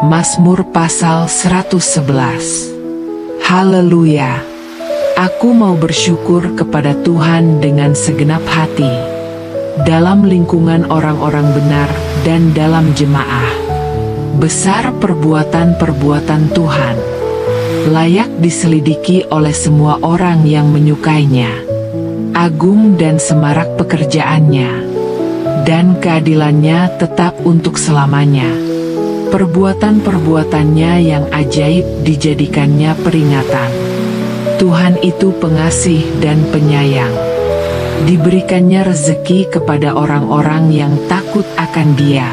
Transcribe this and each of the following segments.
Mazmur pasal 111. Haleluya! Aku mau bersyukur kepada Tuhan dengan segenap hati, dalam lingkungan orang-orang benar dan dalam jemaah. Besar perbuatan-perbuatan Tuhan, layak diselidiki oleh semua orang yang menyukainya. Agung dan semarak pekerjaannya, dan keadilannya tetap untuk selamanya. Perbuatan-perbuatannya yang ajaib dijadikannya peringatan. Tuhan itu pengasih dan penyayang. Diberikannya rezeki kepada orang-orang yang takut akan Dia.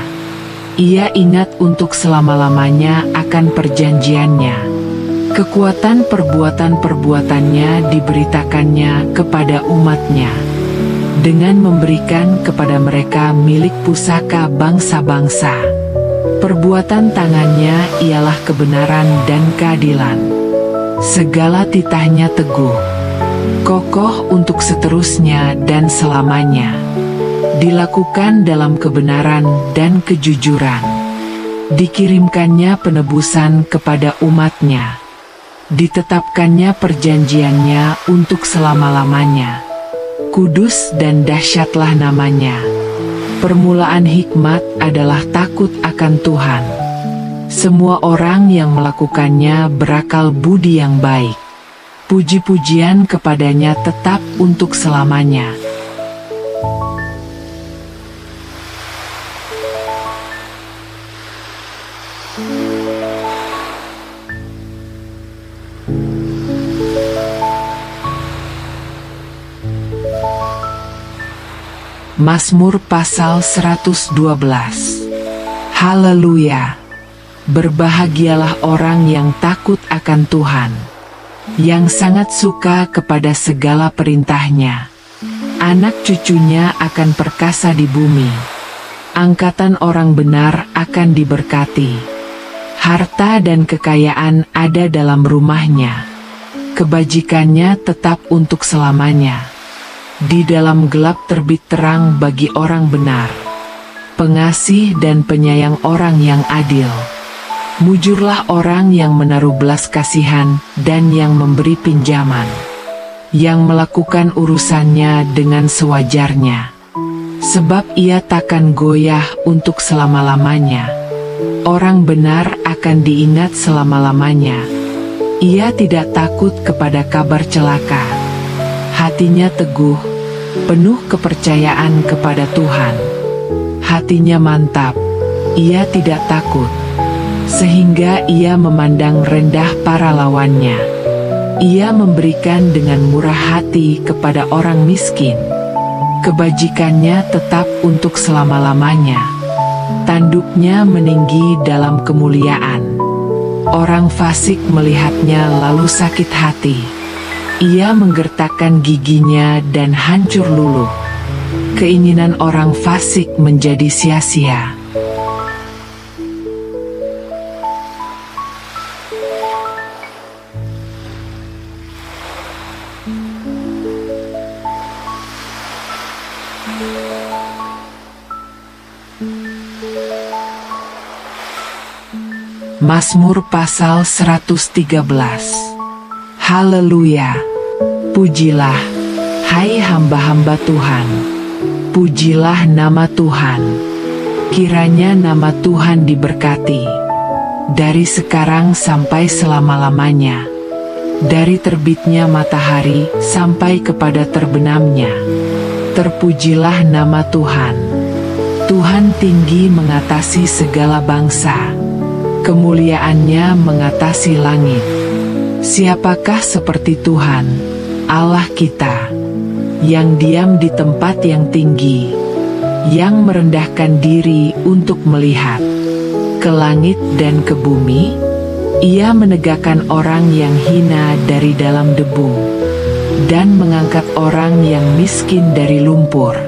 Ia ingat untuk selama-lamanya akan perjanjiannya. Kekuatan perbuatan-perbuatannya diberitakannya kepada umatnya, dengan memberikan kepada mereka milik pusaka bangsa-bangsa. Perbuatan tangannya ialah kebenaran dan keadilan. Segala titahnya teguh, kokoh untuk seterusnya dan selamanya. Dilakukan dalam kebenaran dan kejujuran. Dikirimkannya penebusan kepada umatnya. Ditetapkannya perjanjiannya untuk selama-lamanya. Kudus dan dahsyatlah namanya. Permulaan hikmat adalah takut akan Tuhan. Semua orang yang melakukannya berakal budi yang baik. Puji-pujian kepadanya tetap untuk selamanya. Mazmur pasal 112. Haleluya! Berbahagialah orang yang takut akan Tuhan, yang sangat suka kepada segala perintahnya. Anak cucunya akan perkasa di bumi. Angkatan orang benar akan diberkati. Harta dan kekayaan ada dalam rumahnya. Kebajikannya tetap untuk selamanya. Di dalam gelap terbit terang bagi orang benar. Pengasih dan penyayang orang yang adil. Mujurlah orang yang menaruh belas kasihan dan yang memberi pinjaman, yang melakukan urusannya dengan sewajarnya. Sebab ia takkan goyah untuk selama-lamanya. Orang benar akan diingat selama-lamanya. Ia tidak takut kepada kabar celaka. Hatinya teguh, penuh kepercayaan kepada Tuhan. Hatinya mantap, ia tidak takut, sehingga ia memandang rendah para lawannya. Ia memberikan dengan murah hati kepada orang miskin. Kebajikannya tetap untuk selama-lamanya. Tanduknya meninggi dalam kemuliaan. Orang fasik melihatnya lalu sakit hati. Ia menggertakkan giginya dan hancur luluh. Keinginan orang fasik menjadi sia-sia. Mazmur pasal 113. Haleluya! Pujilah, hai hamba-hamba Tuhan. Pujilah nama Tuhan. Kiranya nama Tuhan diberkati, dari sekarang sampai selama-lamanya. Dari terbitnya matahari sampai kepada terbenamnya. Terpujilah nama Tuhan. Tuhan tinggi mengatasi segala bangsa. Kemuliaannya mengatasi langit. Siapakah seperti Tuhan, Allah kita, yang diam di tempat yang tinggi, yang merendahkan diri untuk melihat ke langit dan ke bumi? Ia menegakkan orang yang hina dari dalam debu, dan mengangkat orang yang miskin dari lumpur,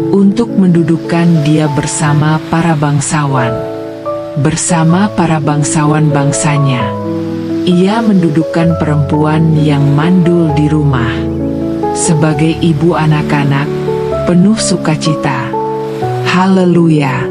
untuk mendudukkan dia bersama para bangsawan, bersama para bangsawan bangsanya. Ia mendudukkan perempuan yang mandul di rumah, sebagai ibu anak-anak, penuh sukacita. Haleluya!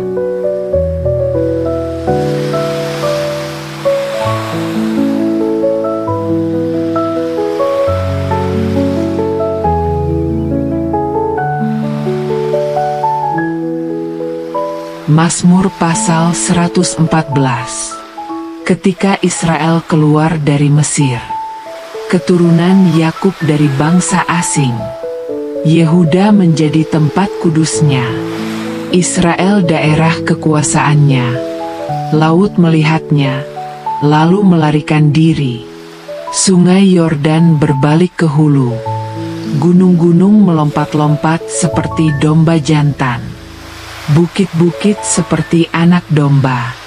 Mazmur pasal 114. Ketika Israel keluar dari Mesir, keturunan Yakub dari bangsa asing, Yehuda menjadi tempat kudusnya, Israel daerah kekuasaannya. Laut melihatnya, lalu melarikan diri. Sungai Yordan berbalik ke hulu. Gunung-gunung melompat-lompat seperti domba jantan. Bukit-bukit seperti anak domba.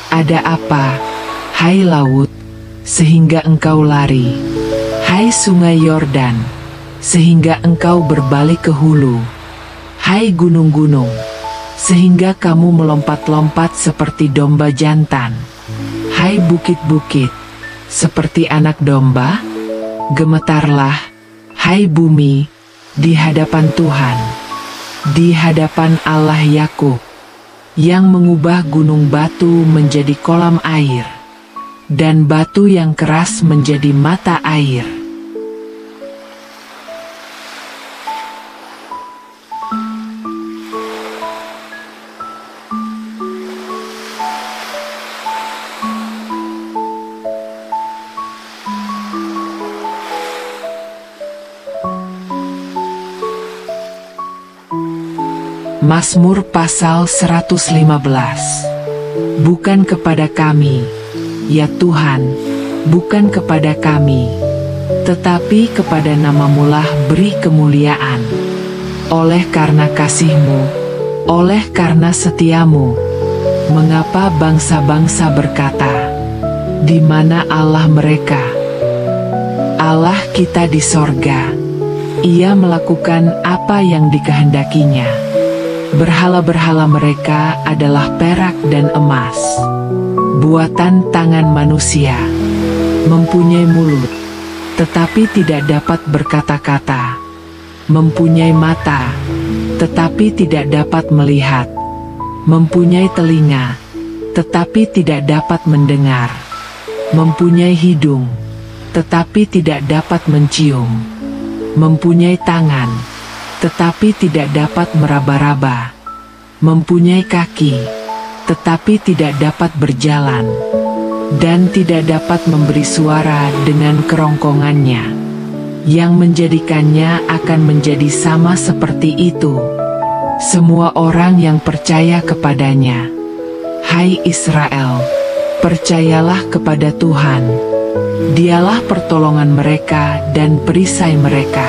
Ada apa, hai laut, sehingga engkau lari? Hai sungai Yordan, sehingga engkau berbalik ke hulu? Hai gunung-gunung, sehingga kamu melompat-lompat seperti domba jantan? Hai bukit-bukit, seperti anak domba? Gemetarlah, hai bumi, di hadapan Tuhan, di hadapan Allah Yakub, yang mengubah gunung batu menjadi kolam air, dan batu yang keras menjadi mata air. Mazmur pasal 115. Bukan kepada kami, ya Tuhan, bukan kepada kami, tetapi kepada nama-Mu-lah beri kemuliaan. Oleh karena kasih-Mu, oleh karena setia-Mu, mengapa bangsa-bangsa berkata, di mana Allah mereka? Allah kita di sorga, Ia melakukan apa yang dikehendakinya. Berhala-berhala mereka adalah perak dan emas, buatan tangan manusia. Mempunyai mulut, tetapi tidak dapat berkata-kata. Mempunyai mata, tetapi tidak dapat melihat. Mempunyai telinga, tetapi tidak dapat mendengar. Mempunyai hidung, tetapi tidak dapat mencium. Mempunyai tangan, tetapi tidak dapat meraba-raba. Mempunyai kaki, tetapi tidak dapat berjalan, dan tidak dapat memberi suara dengan kerongkongannya, yang menjadikannya akan menjadi sama seperti itu semua orang yang percaya kepadanya. Hai Israel, percayalah kepada Tuhan. Dialah pertolongan mereka dan perisai mereka.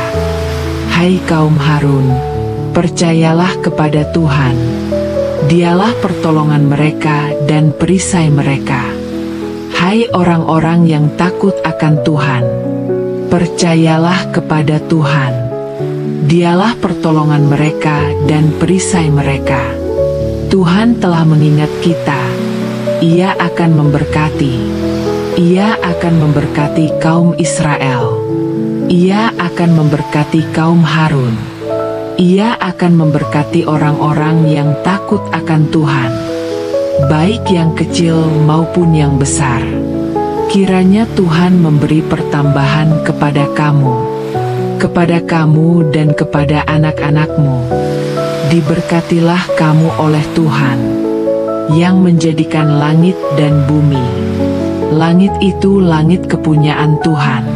Hai kaum Harun, percayalah kepada Tuhan. Dialah pertolongan mereka dan perisai mereka. Hai orang-orang yang takut akan Tuhan, percayalah kepada Tuhan. Dialah pertolongan mereka dan perisai mereka. Tuhan telah mengingat kita. Ia akan memberkati. Ia akan memberkati kaum Israel. Ia akan memberkati kaum Harun. Ia akan memberkati orang-orang yang takut akan Tuhan, baik yang kecil maupun yang besar. Kiranya Tuhan memberi pertambahan kepada kamu dan kepada anak-anakmu. Diberkatilah kamu oleh Tuhan, yang menjadikan langit dan bumi. Langit itu langit kepunyaan Tuhan,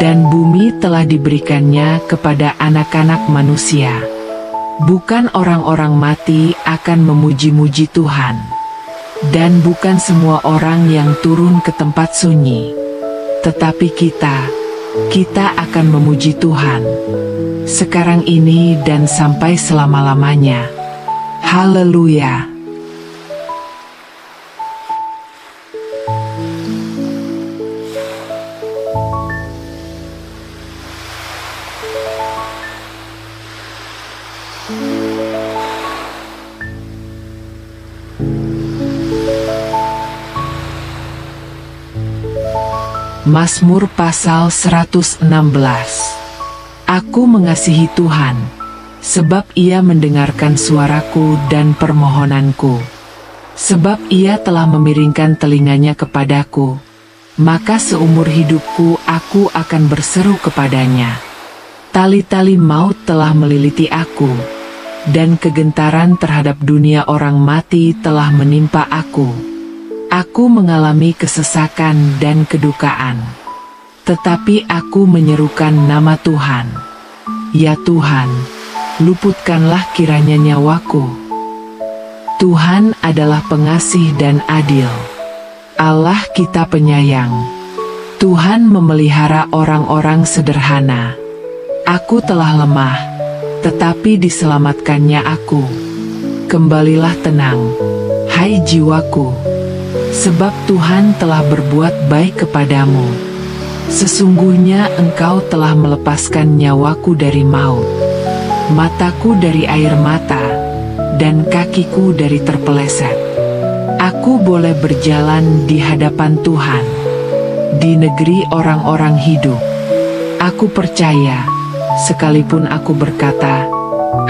dan bumi telah diberikannya kepada anak-anak manusia. Bukan orang-orang mati akan memuji-muji Tuhan, dan bukan semua orang yang turun ke tempat sunyi, tetapi kita akan memuji Tuhan, sekarang ini dan sampai selama-lamanya. Haleluya. Mazmur pasal 116. Aku mengasihi Tuhan, sebab Ia mendengarkan suaraku dan permohonanku. Sebab Ia telah memiringkan telinganya kepadaku, maka seumur hidupku aku akan berseru kepadanya. Tali-tali maut telah meliliti aku, dan kegentaran terhadap dunia orang mati telah menimpa aku. Aku mengalami kesesakan dan kedukaan. Tetapi aku menyerukan nama Tuhan. Ya Tuhan, luputkanlah kiranya nyawaku. Tuhan adalah pengasih dan adil. Allah kita penyayang. Tuhan memelihara orang-orang sederhana. Aku telah lemah, tetapi diselamatkannya aku. Kembalilah tenang, hai jiwaku, sebab Tuhan telah berbuat baik kepadamu. Sesungguhnya Engkau telah melepaskan nyawaku dari maut, mataku dari air mata, dan kakiku dari terpeleset. Aku boleh berjalan di hadapan Tuhan, di negeri orang-orang hidup. Aku percaya, sekalipun aku berkata,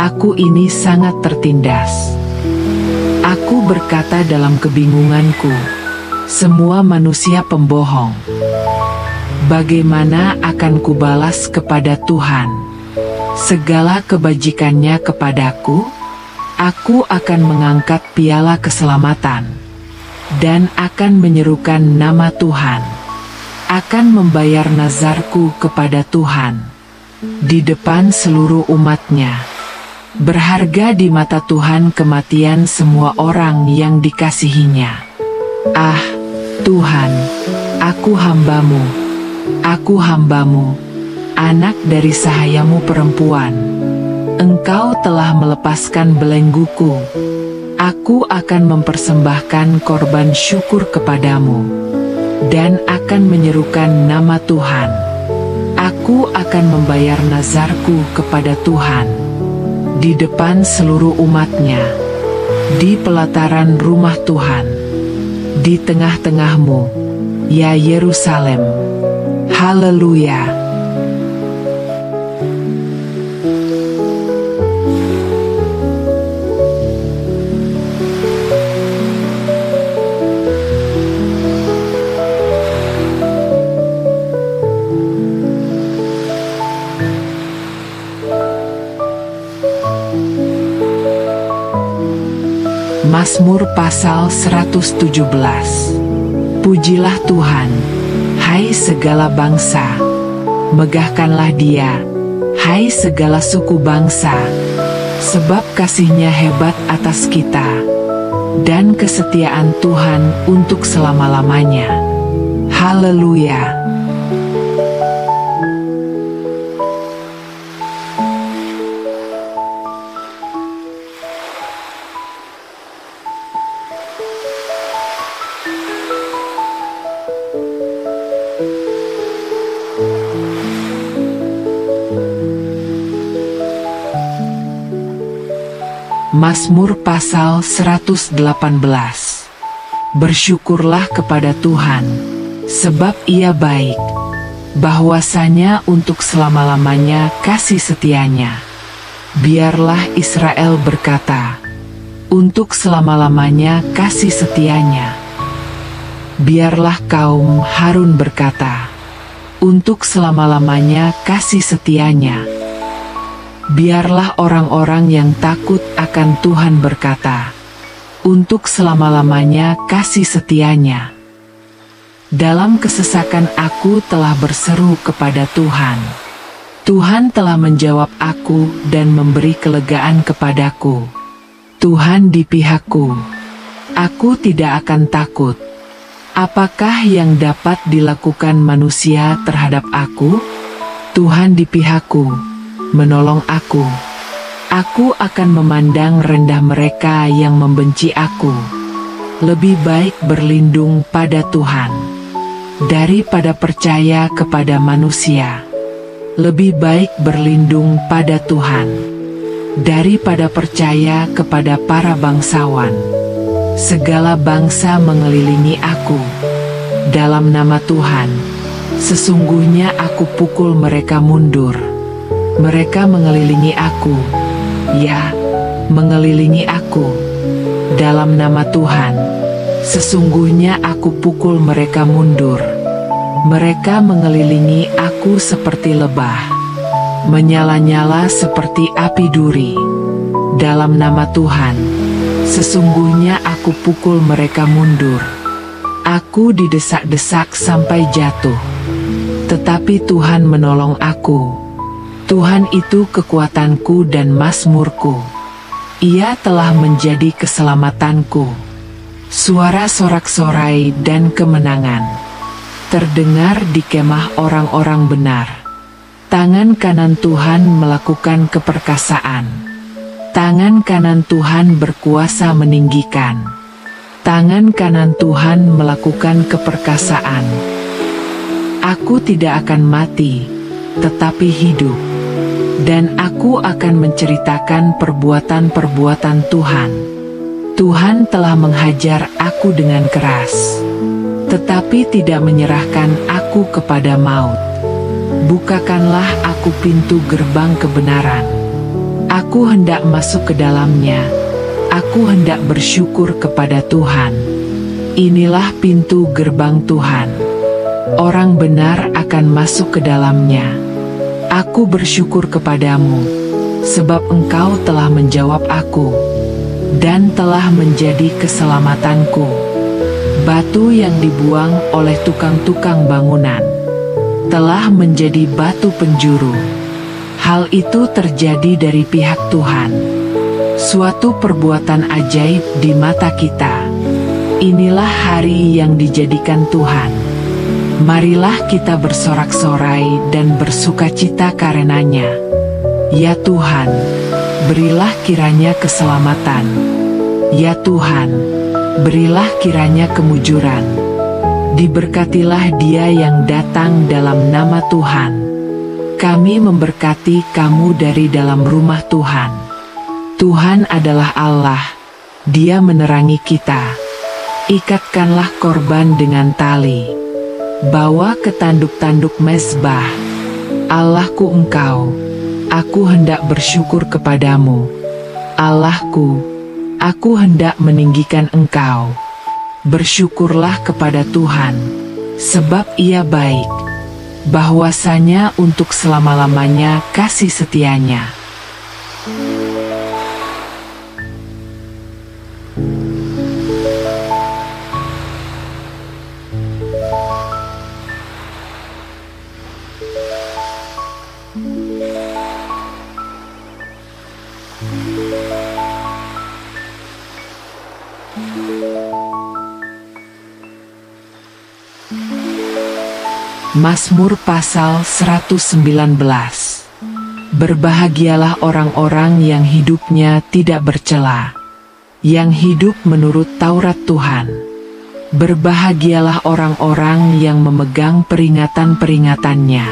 aku ini sangat tertindas. Aku berkata dalam kebingunganku, semua manusia pembohong. Bagaimana akan kubalas kepada Tuhan segala kebajikannya kepadaku? Aku akan mengangkat piala keselamatan dan akan menyerukan nama Tuhan. Akan membayar nazarku kepada Tuhan di depan seluruh umatnya. Berharga di mata Tuhan kematian semua orang yang dikasihinya. Ah, Tuhan, aku hambamu. Aku hambamu, anak dari sahayamu perempuan. Engkau telah melepaskan belengguku. Aku akan mempersembahkan korban syukur kepadamu, dan akan menyerukan nama Tuhan. Aku akan membayar nazarku kepada Tuhan di depan seluruh umatnya, di pelataran rumah Tuhan, di tengah-tengahmu, ya Yerusalem. Haleluya. Mazmur pasal 117. Pujilah Tuhan, hai segala bangsa, megahkanlah Dia, hai segala suku bangsa, sebab kasih-Nya hebat atas kita, dan kesetiaan Tuhan untuk selama-lamanya. Haleluya. Mazmur pasal 118. Bersyukurlah kepada Tuhan, sebab Ia baik, bahwasanya untuk selama-lamanya kasih setianya. Biarlah Israel berkata, untuk selama-lamanya kasih setianya. Biarlah kaum Harun berkata, untuk selama-lamanya kasih setianya. Biarlah orang-orang yang takut akan Tuhan berkata, untuk selama-lamanya kasih setianya. Dalam kesesakan aku telah berseru kepada Tuhan. Tuhan telah menjawab aku dan memberi kelegaan kepadaku. Tuhan di pihakku. Aku tidak akan takut. Apakah yang dapat dilakukan manusia terhadap aku? Tuhan di pihakku, menolong aku. Aku akan memandang rendah mereka yang membenci aku. Lebih baik berlindung pada Tuhan daripada percaya kepada manusia. Lebih baik berlindung pada Tuhan daripada percaya kepada para bangsawan. Segala bangsa mengelilingi aku. Dalam nama Tuhan, sesungguhnya aku pukul mereka mundur. Mereka mengelilingi aku, ya, mengelilingi aku. Dalam nama Tuhan, sesungguhnya aku pukul mereka mundur. Mereka mengelilingi aku seperti lebah, menyala-nyala seperti api duri. dalam nama Tuhan, sesungguhnya aku pukul mereka mundur. Aku didesak-desak sampai jatuh, tetapi Tuhan menolong aku. Tuhan itu kekuatanku dan mazmurku. Ia telah menjadi keselamatanku. Suara sorak-sorai dan kemenangan terdengar di kemah orang-orang benar. Tangan kanan Tuhan melakukan keperkasaan. Tangan kanan Tuhan berkuasa meninggikan. Tangan kanan Tuhan melakukan keperkasaan. Aku tidak akan mati, tetapi hidup. Dan aku akan menceritakan perbuatan-perbuatan Tuhan. Tuhan telah menghajar aku dengan keras, tetapi tidak menyerahkan aku kepada maut. Bukakanlah aku pintu gerbang kebenaran. Aku hendak masuk ke dalamnya. Aku hendak bersyukur kepada Tuhan. Inilah pintu gerbang Tuhan. Orang benar akan masuk ke dalamnya. Aku bersyukur kepadamu, sebab Engkau telah menjawab aku, dan telah menjadi keselamatanku. Batu yang dibuang oleh tukang-tukang bangunan telah menjadi batu penjuru. Hal itu terjadi dari pihak Tuhan. Suatu perbuatan ajaib di mata kita. Inilah hari yang dijadikan Tuhan. Marilah kita bersorak-sorai dan bersukacita karenanya. Ya Tuhan, berilah kiranya keselamatan. Ya Tuhan, berilah kiranya kemujuran. Diberkatilah Dia yang datang dalam nama Tuhan. Kami memberkati kamu dari dalam rumah Tuhan. Tuhan adalah Allah, Dia menerangi kita. Ikatkanlah korban dengan tali. Bawa ke tanduk-tanduk mezbah. Allahku Engkau, aku hendak bersyukur kepadamu. Allahku, aku hendak meninggikan Engkau. Bersyukurlah kepada Tuhan, sebab Ia baik. Bahwasanya untuk selama-lamanya kasih setianya. Mazmur pasal 119. Berbahagialah orang-orang yang hidupnya tidak bercela, yang hidup menurut Taurat Tuhan. Berbahagialah orang-orang yang memegang peringatan-peringatannya,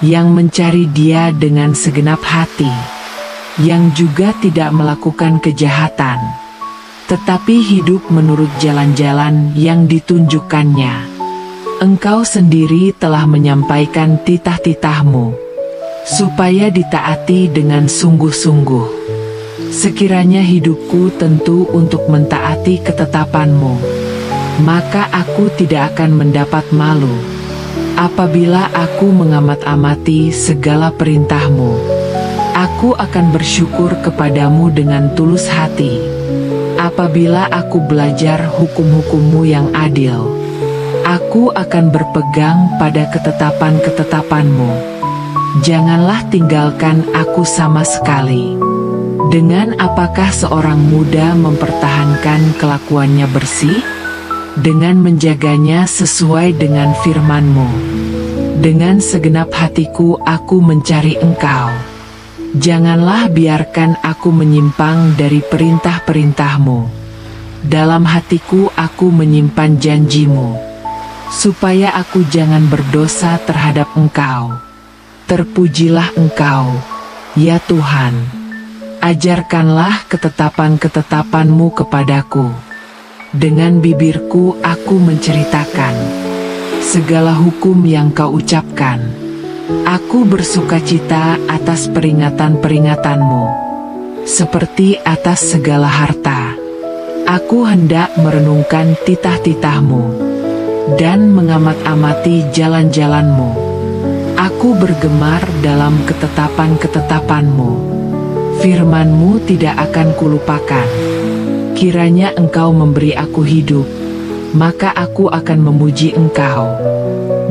yang mencari Dia dengan segenap hati, yang juga tidak melakukan kejahatan, tetapi hidup menurut jalan-jalan yang ditunjukkannya. Engkau sendiri telah menyampaikan titah-titahmu, supaya ditaati dengan sungguh-sungguh. Sekiranya hidupku tentu untuk mentaati ketetapanmu, maka aku tidak akan mendapat malu. Apabila aku mengamat-amati segala perintahmu, aku akan bersyukur kepadamu dengan tulus hati. Apabila aku belajar hukum-hukummu yang adil, aku akan berpegang pada ketetapan-ketetapanmu. Janganlah tinggalkan aku sama sekali. Dengan apakah seorang muda mempertahankan kelakuannya bersih? Dengan menjaganya sesuai dengan firman-Mu. Dengan segenap hatiku aku mencari Engkau. Janganlah biarkan aku menyimpang dari perintah-perintah-Mu. Dalam hatiku aku menyimpan janji-Mu, supaya aku jangan berdosa terhadap Engkau. Terpujilah Engkau, ya Tuhan. Ajarkanlah ketetapan-ketetapan-Mu kepadaku. Dengan bibirku aku menceritakan segala hukum yang Kau ucapkan. Aku bersukacita atas peringatan-peringatan-Mu, seperti atas segala harta. Aku hendak merenungkan titah-titah-Mu dan mengamat-amati jalan-jalan-Mu. Aku bergemar dalam ketetapan-ketetapan-Mu. Firman-Mu tidak akan kulupakan. Kiranya Engkau memberi aku hidup, maka aku akan memuji Engkau.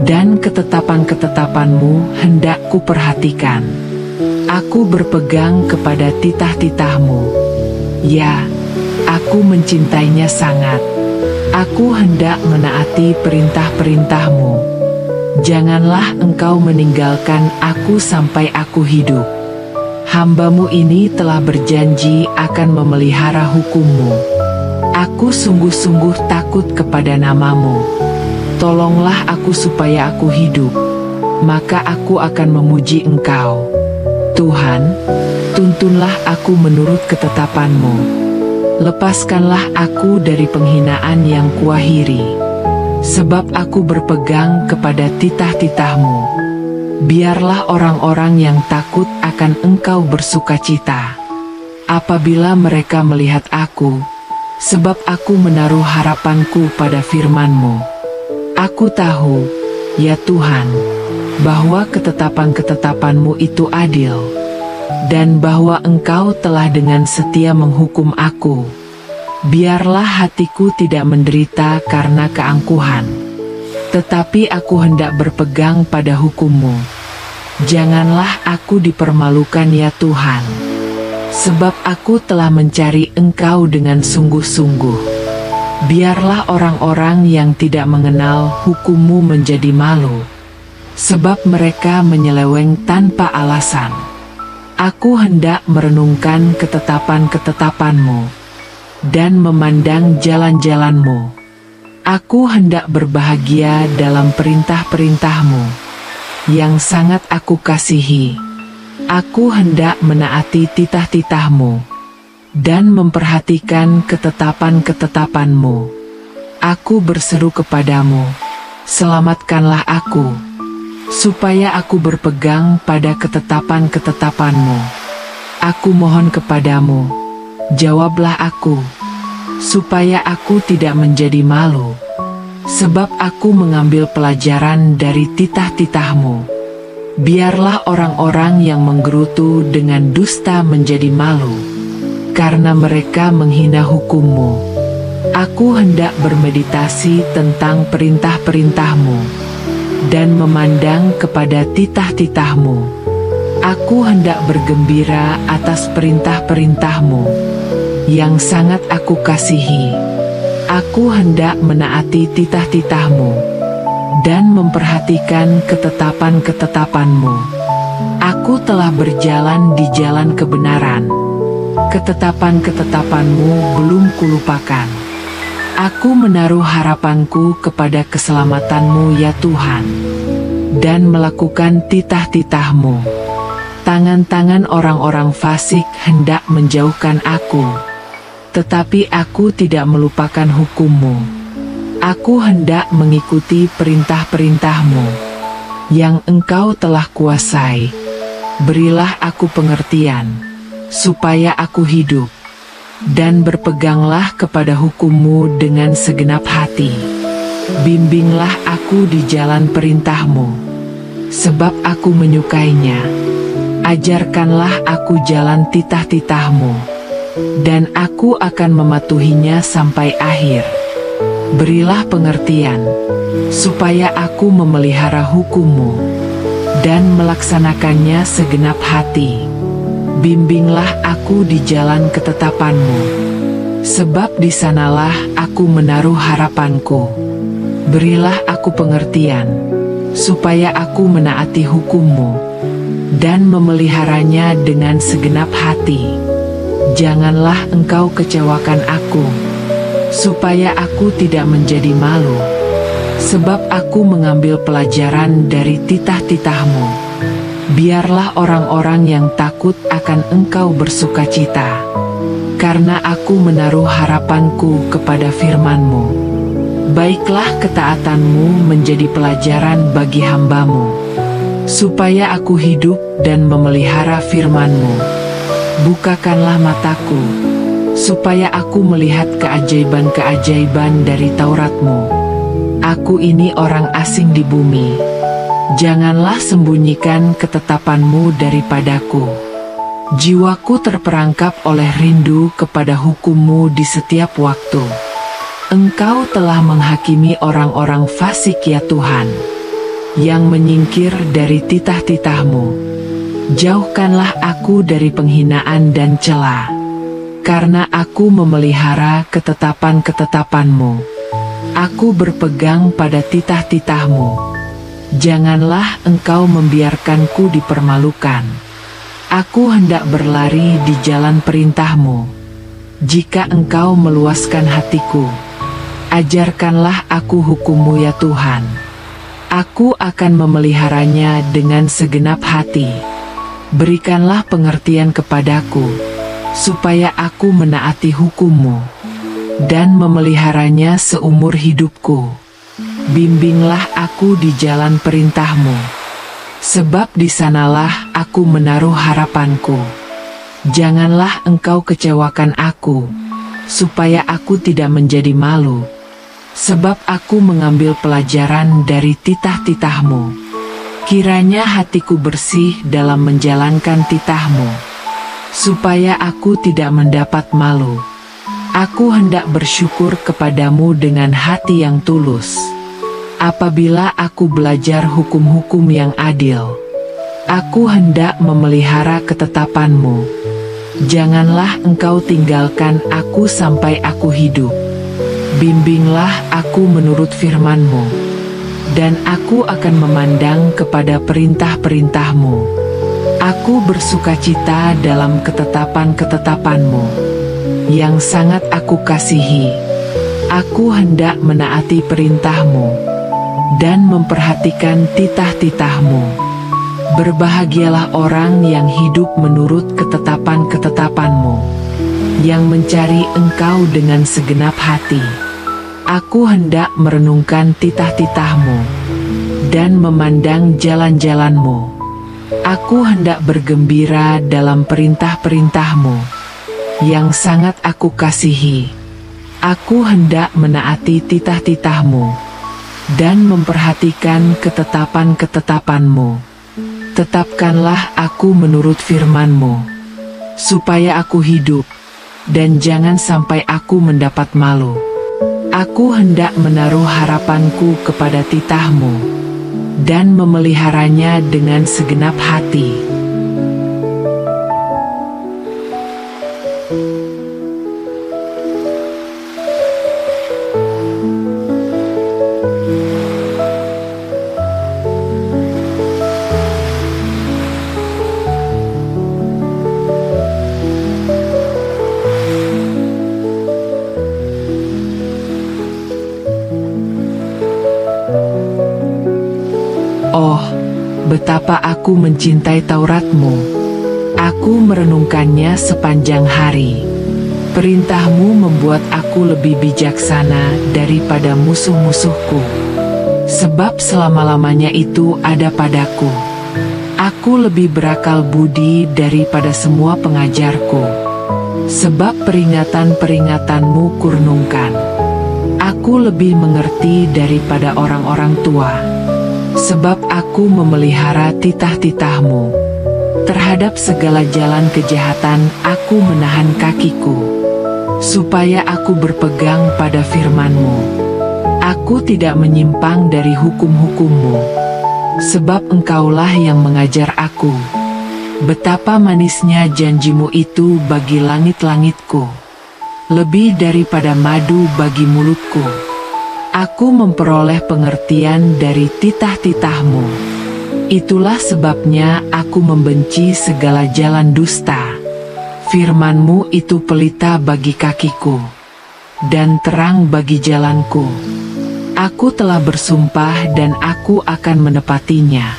Dan ketetapan-ketetapan-Mu hendak kuperhatikan. Aku berpegang kepada titah-titah-Mu. Ya, aku mencintainya sangat. Aku hendak menaati perintah-perintah-Mu. Janganlah Engkau meninggalkan aku sampai aku hidup. Hamba-Mu ini telah berjanji akan memelihara hukum-Mu. Aku sungguh-sungguh takut kepada nama-Mu. Tolonglah aku supaya aku hidup, maka aku akan memuji Engkau. Tuhan, tuntunlah aku menurut ketetapan-Mu. Lepaskanlah aku dari penghinaan yang kuahiri, sebab aku berpegang kepada titah-titah-Mu. Biarlah orang-orang yang takut akan Engkau bersukacita apabila mereka melihat aku, sebab aku menaruh harapanku pada firman-Mu. Aku tahu, ya Tuhan, bahwa ketetapan-ketetapan-Mu itu adil, dan bahwa Engkau telah dengan setia menghukum aku. Biarlah hatiku tidak menderita karena keangkuhan, tetapi aku hendak berpegang pada hukum-Mu. Janganlah aku dipermalukan ya Tuhan, sebab aku telah mencari Engkau dengan sungguh-sungguh. Biarlah orang-orang yang tidak mengenal hukum-Mu menjadi malu, sebab mereka menyeleweng tanpa alasan. Aku hendak merenungkan ketetapan-ketetapan-Mu dan memandang jalan-jalan-Mu. Aku hendak berbahagia dalam perintah-perintah-Mu yang sangat aku kasihi. Aku hendak menaati titah-titah-Mu dan memperhatikan ketetapan-ketetapan-Mu. Aku berseru kepadamu, selamatkanlah aku, supaya aku berpegang pada ketetapan-ketetapan-Mu. Aku mohon kepadamu, jawablah aku, supaya aku tidak menjadi malu, sebab aku mengambil pelajaran dari titah-titah-Mu. Biarlah orang-orang yang menggerutu dengan dusta menjadi malu, karena mereka menghina hukum-Mu. Aku hendak bermeditasi tentang perintah-perintah-Mu dan memandang kepada titah-titah-Mu. Aku hendak bergembira atas perintah-perintah-Mu yang sangat aku kasihi. Aku hendak menaati titah-titah-Mu dan memperhatikan ketetapan-ketetapan-Mu. Aku telah berjalan di jalan kebenaran. Ketetapan-ketetapan-Mu belum kulupakan. Aku menaruh harapanku kepada keselamatan-Mu ya Tuhan, dan melakukan titah-titah-Mu. Tangan-tangan orang-orang fasik hendak menjauhkan aku, tetapi aku tidak melupakan hukum-Mu. Aku hendak mengikuti perintah-perintah-Mu yang Engkau telah kuasai. Berilah aku pengertian, supaya aku hidup, dan berpeganglah kepada hukum-Mu dengan segenap hati. Bimbinglah aku di jalan perintah-Mu, sebab aku menyukainya. Ajarkanlah aku jalan titah-titah-Mu, dan aku akan mematuhinya sampai akhir. Berilah pengertian, supaya aku memelihara hukum-Mu, dan melaksanakannya segenap hati. Bimbinglah aku di jalan ketetapan-Mu, sebab di sanalah aku menaruh harapanku. Berilah aku pengertian, supaya aku menaati hukum-Mu, dan memeliharanya dengan segenap hati. Janganlah Engkau kecewakan aku, supaya aku tidak menjadi malu, sebab aku mengambil pelajaran dari titah-titah-Mu. Biarlah orang-orang yang takut akan Engkau bersukacita, karena aku menaruh harapanku kepada firman-Mu. Baiklah ketaatan-Mu menjadi pelajaran bagi hamba-Mu, supaya aku hidup dan memelihara firman-Mu. Bukakanlah mataku, supaya aku melihat keajaiban-keajaiban dari Taurat-Mu. Aku ini orang asing di bumi. Janganlah sembunyikan ketetapan-Mu daripadaku. Jiwaku terperangkap oleh rindu kepada hukum-Mu di setiap waktu. Engkau telah menghakimi orang-orang fasik ya Tuhan, yang menyingkir dari titah-titah-Mu. Jauhkanlah aku dari penghinaan dan cela, karena aku memelihara ketetapan-ketetapan-Mu. Aku berpegang pada titah-titah-Mu. Janganlah Engkau membiarkanku dipermalukan. Aku hendak berlari di jalan perintah-Mu. Jika Engkau meluaskan hatiku, ajarkanlah aku hukum-Mu ya Tuhan. Aku akan memeliharanya dengan segenap hati. Berikanlah pengertian kepadaku, supaya aku menaati hukum-Mu dan memeliharanya seumur hidupku. Bimbinglah aku di jalan perintah-Mu, sebab di sanalah aku menaruh harapanku. Janganlah Engkau kecewakan aku, supaya aku tidak menjadi malu, sebab aku mengambil pelajaran dari titah-titah-Mu. Kiranya hatiku bersih dalam menjalankan titah-Mu, supaya aku tidak mendapat malu. Aku hendak bersyukur kepadamu dengan hati yang tulus. Apabila aku belajar hukum-hukum yang adil, aku hendak memelihara ketetapan-Mu. Janganlah Engkau tinggalkan aku sampai aku hidup. Bimbinglah aku menurut firman-Mu, dan aku akan memandang kepada perintah-perintah-Mu. Aku bersukacita dalam ketetapan-ketetapan-Mu, yang sangat aku kasihi. Aku hendak menaati perintah-Mu dan memperhatikan titah-titah-Mu. Berbahagialah orang yang hidup menurut ketetapan-ketetapan-Mu, yang mencari Engkau dengan segenap hati. Aku hendak merenungkan titah-titah-Mu dan memandang jalan-jalan-Mu. Aku hendak bergembira dalam perintah-perintah-Mu, yang sangat aku kasihi. Aku hendak menaati titah-titah-Mu dan memperhatikan ketetapan-ketetapan-Mu. Tetapkanlah aku menurut firman-Mu, supaya aku hidup, dan jangan sampai aku mendapat malu. Aku hendak menaruh harapanku kepada titah-Mu, dan memeliharanya dengan segenap hati. Oh, betapa aku mencintai Taurat-Mu. Aku merenungkannya sepanjang hari. Perintah-Mu membuat aku lebih bijaksana daripada musuh-musuhku, sebab selama-lamanya itu ada padaku. Aku lebih berakal budi daripada semua pengajarku, sebab peringatan-peringatan-Mu kurenungkan. Aku lebih mengerti daripada orang-orang tua, sebab aku memelihara titah-titah-Mu. Terhadap segala jalan kejahatan aku menahan kakiku, supaya aku berpegang pada firman-Mu. Aku tidak menyimpang dari hukum-hukum-Mu, sebab Engkaulah yang mengajar aku. Betapa manisnya janji-Mu itu bagi langit-langitku, lebih daripada madu bagi mulutku. Aku memperoleh pengertian dari titah-titah-Mu. Itulah sebabnya aku membenci segala jalan dusta. Firman-Mu itu pelita bagi kakiku, dan terang bagi jalanku. Aku telah bersumpah dan aku akan menepatinya,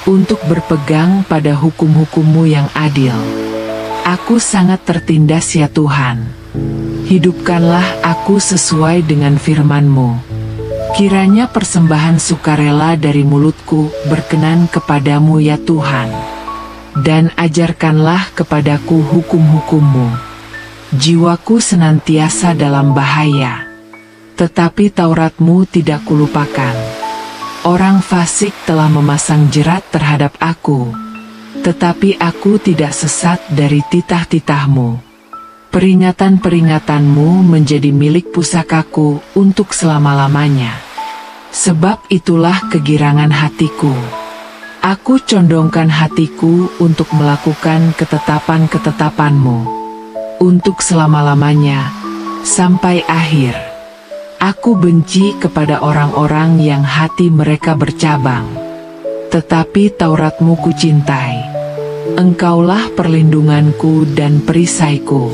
untuk berpegang pada hukum-hukum-Mu yang adil. Aku sangat tertindas ya Tuhan. Hidupkanlah aku sesuai dengan firman-Mu. Kiranya persembahan sukarela dari mulutku berkenan kepadamu ya Tuhan. Dan ajarkanlah kepadaku hukum-hukum-Mu. Jiwaku senantiasa dalam bahaya, tetapi Taurat-Mu tidak kulupakan. Orang fasik telah memasang jerat terhadap aku, Tetapi aku tidak sesat dari titah-titahmu. Peringatan-peringatanmu menjadi milik pusakaku untuk selama-lamanya. Sebab itulah kegirangan hatiku. Aku condongkan hatiku untuk melakukan ketetapan-ketetapanmu. Untuk selama-lamanya, sampai akhir. Aku benci kepada orang-orang yang hati mereka bercabang. Tetapi Tauratmu kucintai. Engkaulah perlindunganku dan perisaiku.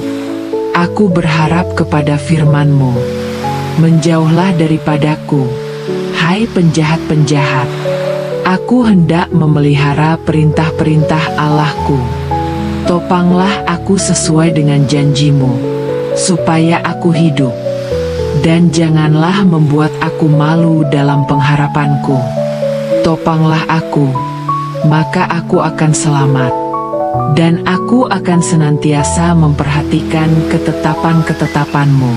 Aku berharap kepada firman-Mu. Menjauhlah daripadaku, hai penjahat-penjahat. Aku hendak memelihara perintah-perintah Allahku. Topanglah aku sesuai dengan janji-Mu, supaya aku hidup. Dan janganlah membuat aku malu dalam pengharapanku. Topanglah aku, maka aku akan selamat. Dan aku akan senantiasa memperhatikan ketetapan-ketetapan-Mu.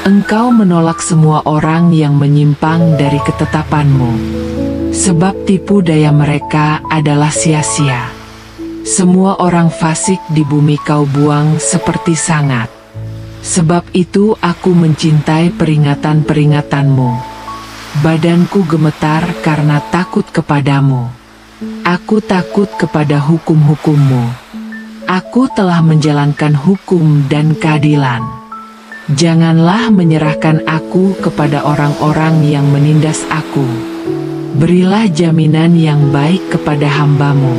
Engkau menolak semua orang yang menyimpang dari ketetapan-Mu. Sebab tipu daya mereka adalah sia-sia. Semua orang fasik di bumi Kau buang seperti sangat. Sebab itu aku mencintai peringatan-peringatan-Mu. Badanku gemetar karena takut kepadamu. Aku takut kepada hukum-hukum-Mu. Aku telah menjalankan hukum dan keadilan. Janganlah menyerahkan aku kepada orang-orang yang menindas aku. Berilah jaminan yang baik kepada hamba-Mu.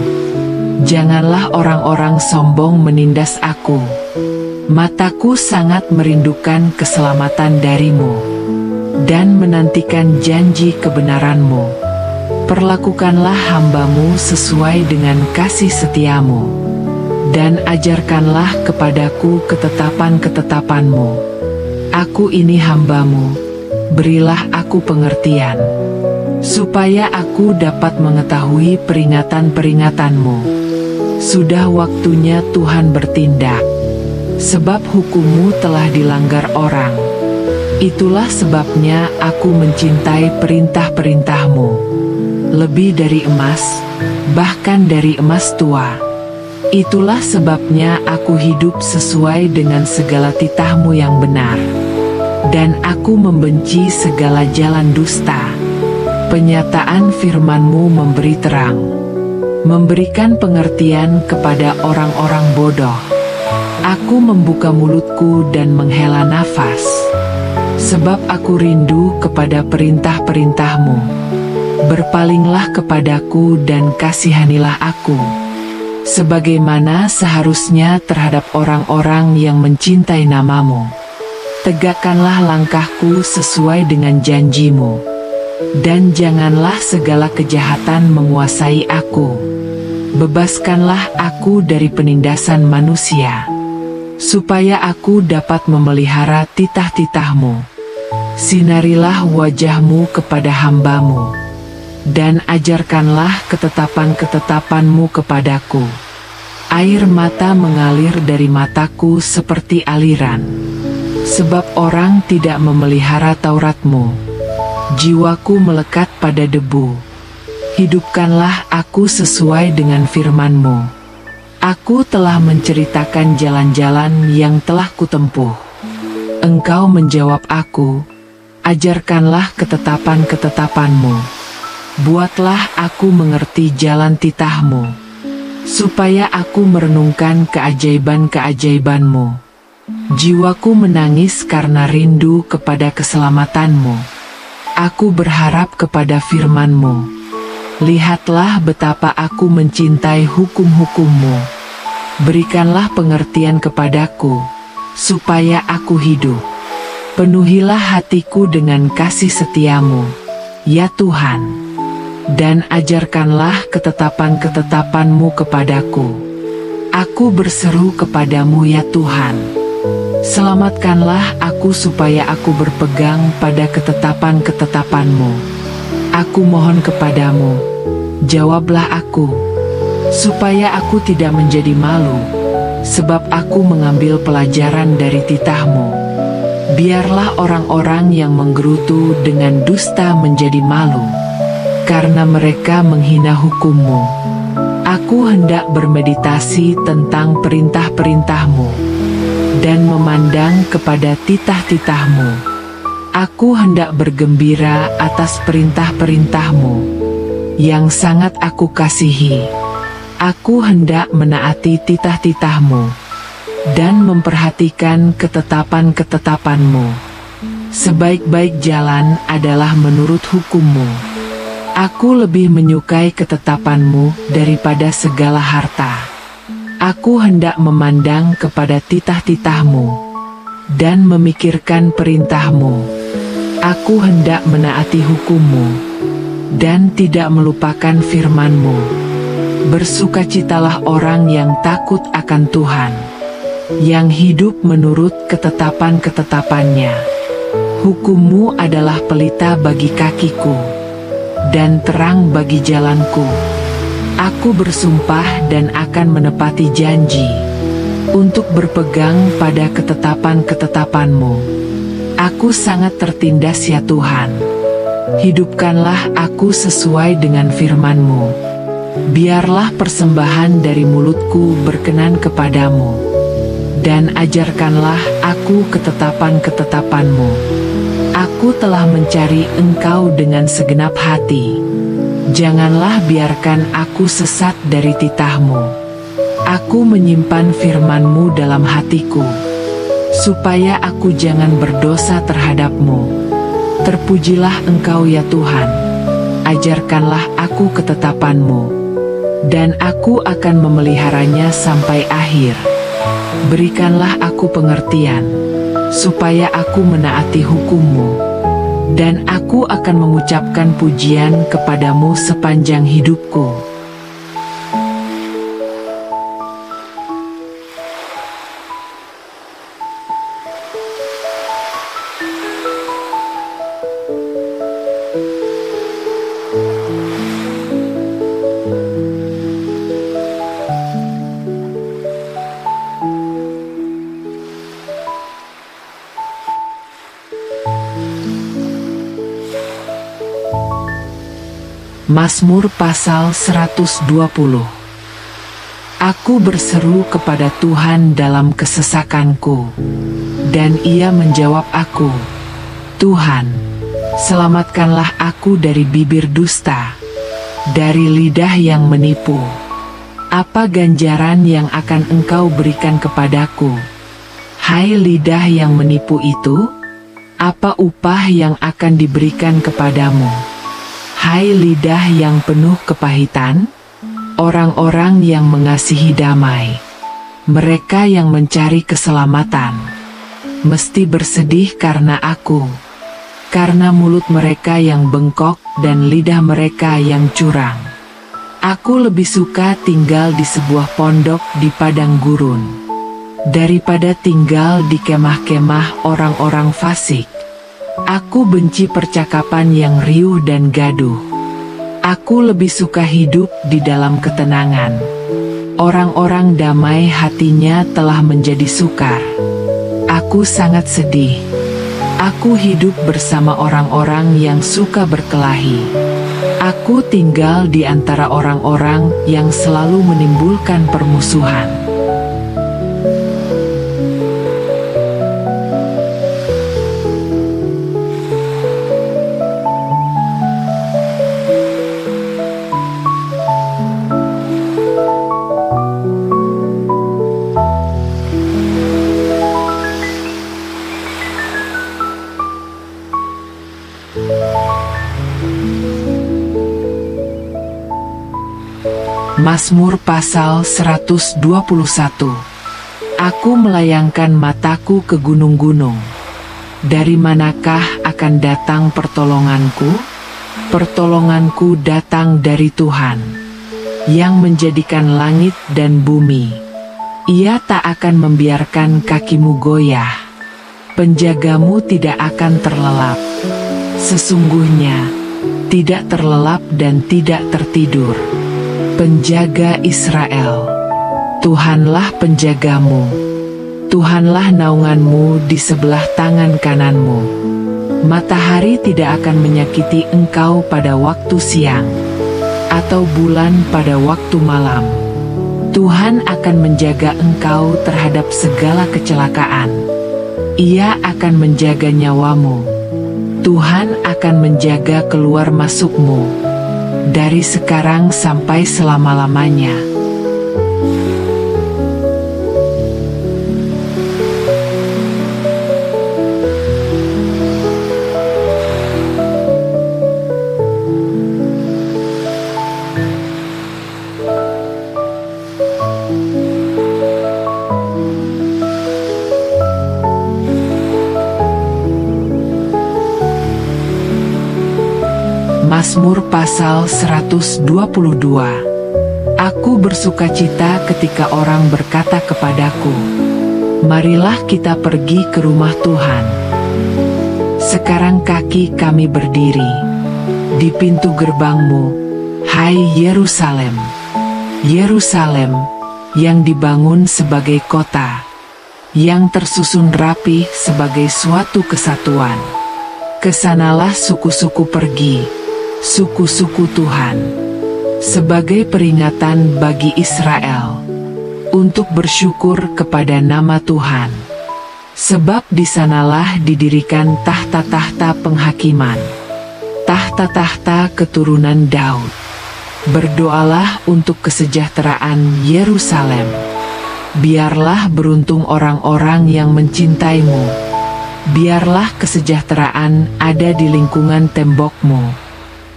Janganlah orang-orang sombong menindas aku. Mataku sangat merindukan keselamatan dari-Mu dan menantikan janji kebenaran-Mu. Perlakukanlah hamba-Mu sesuai dengan kasih setia-Mu, dan ajarkanlah kepadaku ketetapan-ketetapan-Mu. Aku ini hamba-Mu, berilah aku pengertian, supaya aku dapat mengetahui peringatan-peringatan-Mu. Sudah waktunya Tuhan bertindak, sebab hukum-Mu telah dilanggar orang. Itulah sebabnya aku mencintai perintah-perintah-Mu. Lebih dari emas, bahkan dari emas tua. Itulah sebabnya aku hidup sesuai dengan segala titah-Mu yang benar. Dan aku membenci segala jalan dusta. Penyataan firman-Mu memberi terang, memberikan pengertian kepada orang-orang bodoh. Aku membuka mulutku dan menghela nafas, sebab aku rindu kepada perintah-perintah-Mu. Berpalinglah kepadaku dan kasihanilah aku, sebagaimana seharusnya terhadap orang-orang yang mencintai nama-Mu. Tegakkanlah langkahku sesuai dengan janji-Mu, dan janganlah segala kejahatan menguasai aku. Bebaskanlah aku dari penindasan manusia, supaya aku dapat memelihara titah-titah-Mu. Sinarilah wajah-Mu kepada hamba-Mu, dan ajarkanlah ketetapan-ketetapan-Mu kepadaku. Air mata mengalir dari mataku seperti aliran, sebab orang tidak memelihara Taurat-Mu. Jiwaku melekat pada debu. Hidupkanlah aku sesuai dengan firman-Mu. Aku telah menceritakan jalan-jalan yang telah kutempuh. Engkau menjawab aku, ajarkanlah ketetapan-ketetapan-Mu. Buatlah aku mengerti jalan titah-Mu, supaya aku merenungkan keajaiban-keajaiban-Mu. Jiwaku menangis karena rindu kepada keselamatan-Mu. Aku berharap kepada firman-Mu. Lihatlah betapa aku mencintai hukum-hukum-Mu. Berikanlah pengertian kepadaku, supaya aku hidup. Penuhilah hatiku dengan kasih setia-Mu, ya Tuhan. Dan ajarkanlah ketetapan-ketetapan-Mu kepadaku. Aku berseru kepadamu ya Tuhan. Selamatkanlah aku supaya aku berpegang pada ketetapan-ketetapan-Mu. Aku mohon kepadamu, jawablah aku, supaya aku tidak menjadi malu, sebab aku mengambil pelajaran dari titah-Mu. Biarlah orang-orang yang menggerutu dengan dusta menjadi malu, karena mereka menghina hukum-Mu. Aku hendak bermeditasi tentang perintah-perintah-Mu dan memandang kepada titah-titah-Mu. Aku hendak bergembira atas perintah-perintah-Mu yang sangat aku kasihi. Aku hendak menaati titah-titah-Mu dan memperhatikan ketetapan-ketetapan-Mu. Sebaik-baik jalan adalah menurut hukum-Mu. Aku lebih menyukai ketetapan-Mu daripada segala harta. Aku hendak memandang kepada titah-titah-Mu dan memikirkan perintah-Mu. Aku hendak menaati hukum-Mu dan tidak melupakan firman-Mu. Bersukacitalah orang yang takut akan Tuhan, yang hidup menurut ketetapan-ketetapan-Nya. Hukum-Mu adalah pelita bagi kakiku dan terang bagi jalanku. Aku bersumpah dan akan menepati janji untuk berpegang pada ketetapan-ketetapan-Mu. Aku sangat tertindas ya Tuhan. Hidupkanlah aku sesuai dengan firman-Mu. Biarlah persembahan dari mulutku berkenan kepadamu. Dan ajarkanlah aku ketetapan-ketetapan-Mu. Aku telah mencari Engkau dengan segenap hati. Janganlah biarkan aku sesat dari titah-Mu. Aku menyimpan firman-Mu dalam hatiku, supaya aku jangan berdosa terhadap-Mu. Terpujilah Engkau ya Tuhan. Ajarkanlah aku ketetapan-Mu, dan aku akan memeliharanya sampai akhir. Berikanlah aku pengertian, supaya aku menaati hukum-Mu, dan aku akan mengucapkan pujian kepadamu sepanjang hidupku. Mazmur pasal 120. Aku berseru kepada Tuhan dalam kesesakanku, dan Ia menjawab aku. Tuhan, selamatkanlah aku dari bibir dusta, dari lidah yang menipu. Apa ganjaran yang akan Engkau berikan kepadaku, hai lidah yang menipu itu? Apa upah yang akan diberikan kepadamu, hai lidah yang penuh kepahitan? Orang-orang yang mengasihi damai, mereka yang mencari keselamatan, mesti bersedih karena aku, karena mulut mereka yang bengkok dan lidah mereka yang curang. Aku lebih suka tinggal di sebuah pondok di padang gurun, daripada tinggal di kemah-kemah orang-orang fasik. Aku benci percakapan yang riuh dan gaduh. Aku lebih suka hidup di dalam ketenangan. Orang-orang damai hatinya telah menjadi sukar. Aku sangat sedih. Aku hidup bersama orang-orang yang suka berkelahi. Aku tinggal di antara orang-orang yang selalu menimbulkan permusuhan. Mazmur pasal 121. Aku melayangkan mataku ke gunung-gunung. Dari manakah akan datang pertolonganku? Pertolonganku datang dari Tuhan, yang menjadikan langit dan bumi. Ia tak akan membiarkan kakimu goyah. Penjagamu tidak akan terlelap. Sesungguhnya, tidak terlelap dan tidak tertidur. Penjaga Israel, Tuhanlah penjagamu. Tuhanlah naunganmu di sebelah tangan kananmu. Matahari tidak akan menyakiti engkau pada waktu siang. atau bulan pada waktu malam. Tuhan akan menjaga engkau terhadap segala kecelakaan. Ia akan menjaga nyawamu. Tuhan akan menjaga keluar masukmu dari sekarang sampai selama-lamanya. Mazmur pasal 122. Aku bersukacita ketika orang berkata kepadaku, marilah kita pergi ke rumah Tuhan. Sekarang kaki kami berdiri di pintu gerbangmu, hai Yerusalem. Yerusalem yang dibangun sebagai kota, yang tersusun rapi sebagai suatu kesatuan. Kesanalah suku-suku pergi, suku-suku Tuhan, sebagai peringatan bagi Israel, untuk bersyukur kepada nama Tuhan. Sebab di sanalah didirikan tahta-tahta penghakiman, tahta-tahta keturunan Daud. Berdoalah untuk kesejahteraan Yerusalem. Biarlah beruntung orang-orang yang mencintaimu. Biarlah kesejahteraan ada di lingkungan tembokmu,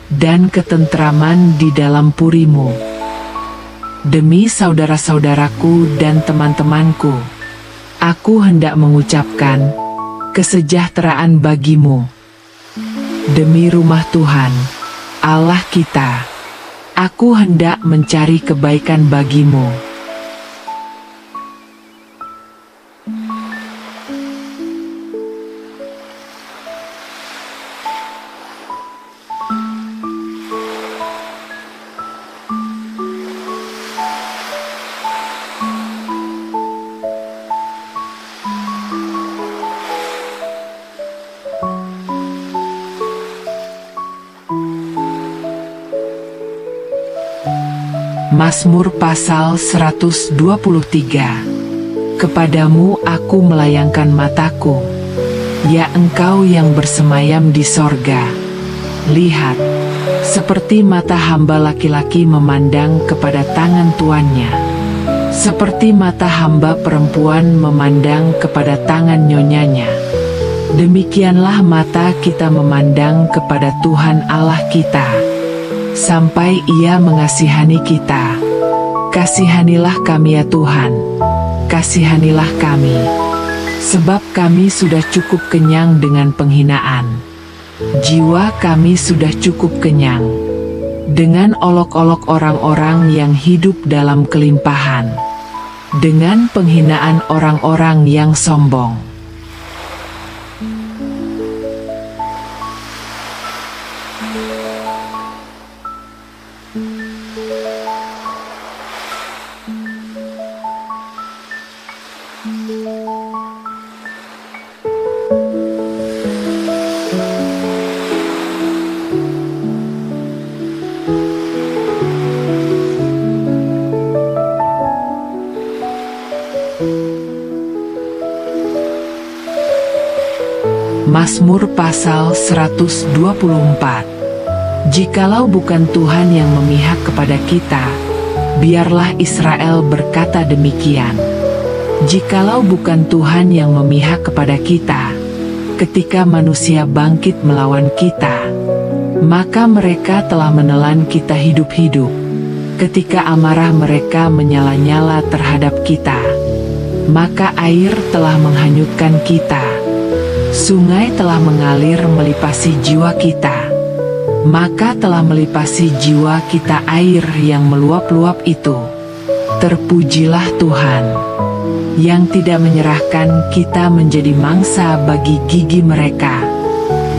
dan ketentraman di dalam purimu. Demi saudara-saudaraku dan teman-temanku, aku hendak mengucapkan kesejahteraan bagimu. Demi rumah Tuhan, Allah kita, aku hendak mencari kebaikan bagimu. Mazmur pasal 123. Kepadamu aku melayangkan mataku, ya Engkau yang bersemayam di sorga. Lihat, seperti mata hamba laki-laki memandang kepada tangan tuannya, seperti mata hamba perempuan memandang kepada tangan nyonyanya. Demikianlah mata kita memandang kepada Tuhan Allah kita, sampai Ia mengasihani kita. Kasihanilah kami ya Tuhan, kasihanilah kami, sebab kami sudah cukup kenyang dengan penghinaan. Jiwa kami sudah cukup kenyang dengan olok-olok orang-orang yang hidup dalam kelimpahan, dengan penghinaan orang-orang yang sombong. Mazmur pasal 124. Jikalau bukan Tuhan yang memihak kepada kita, biarlah Israel berkata demikian. Jikalau bukan Tuhan yang memihak kepada kita, ketika manusia bangkit melawan kita, maka mereka telah menelan kita hidup-hidup. Ketika amarah mereka menyala-nyala terhadap kita, maka air telah menghanyutkan kita. Sungai telah mengalir melipasi jiwa kita, maka telah melipasi jiwa kita air yang meluap-luap itu. Terpujilah Tuhan, yang tidak menyerahkan kita menjadi mangsa bagi gigi mereka.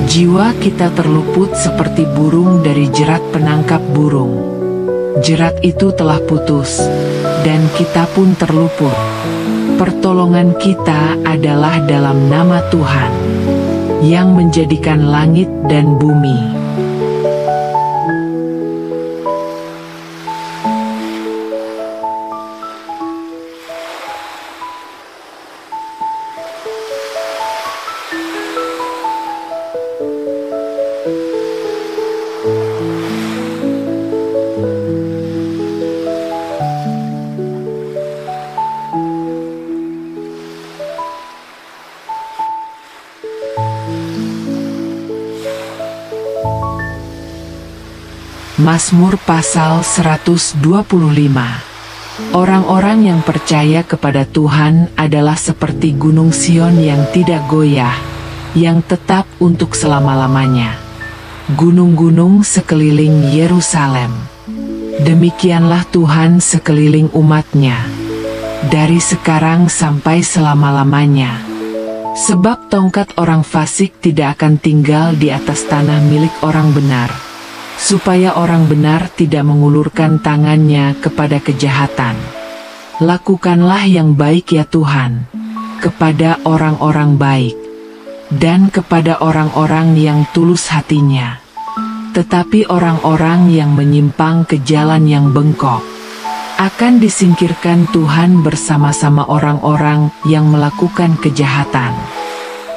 Jiwa kita terluput seperti burung dari jerat penangkap burung. Jerat itu telah putus, dan kita pun terluput. Pertolongan kita adalah dalam nama Tuhan, yang menjadikan langit dan bumi. Mazmur pasal 125. Orang-orang yang percaya kepada Tuhan adalah seperti gunung Sion yang tidak goyah, yang tetap untuk selama-lamanya. Gunung-gunung sekeliling Yerusalem. Demikianlah Tuhan sekeliling umat-Nya, dari sekarang sampai selama-lamanya. Sebab tongkat orang fasik tidak akan tinggal di atas tanah milik orang benar, supaya orang benar tidak mengulurkan tangannya kepada kejahatan. Lakukanlah yang baik ya Tuhan, kepada orang-orang baik, dan kepada orang-orang yang tulus hatinya. Tetapi orang-orang yang menyimpang ke jalan yang bengkok, akan disingkirkan Tuhan bersama-sama orang-orang yang melakukan kejahatan.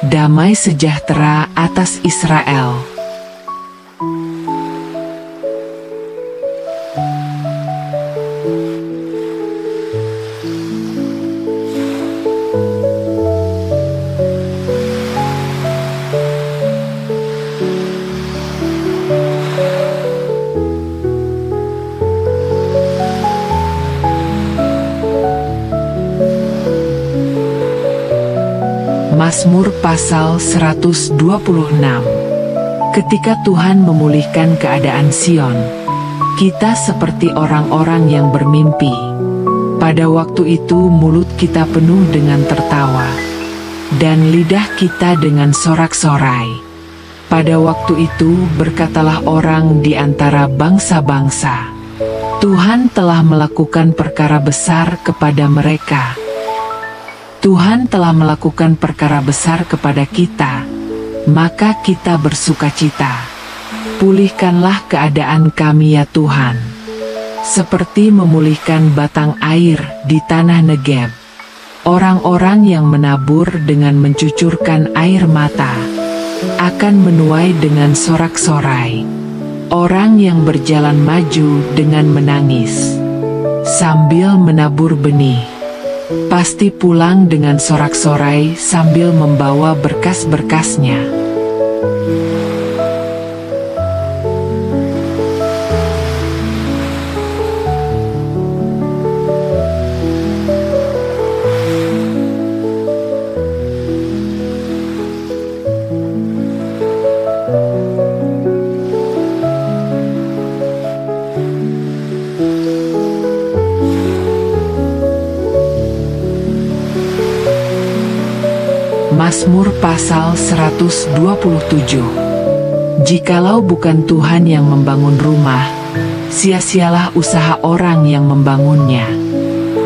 Damai sejahtera atas Israel. Mazmur pasal 126. Ketika Tuhan memulihkan keadaan Sion, kita seperti orang-orang yang bermimpi. Pada waktu itu mulut kita penuh dengan tertawa, dan lidah kita dengan sorak-sorai. Pada waktu itu berkatalah orang di antara bangsa-bangsa, Tuhan telah melakukan perkara besar kepada mereka. Tuhan telah melakukan perkara besar kepada kita, maka kita bersukacita. Pulihkanlah keadaan kami ya Tuhan, seperti memulihkan batang air di tanah Negeb. Orang-orang yang menabur dengan mencucurkan air mata, akan menuai dengan sorak-sorai. Orang yang berjalan maju dengan menangis, sambil menabur benih, pasti pulang dengan sorak-sorai sambil membawa berkas-berkasnya. Mazmur pasal 127. Jikalau bukan Tuhan yang membangun rumah, sia-sialah usaha orang yang membangunnya.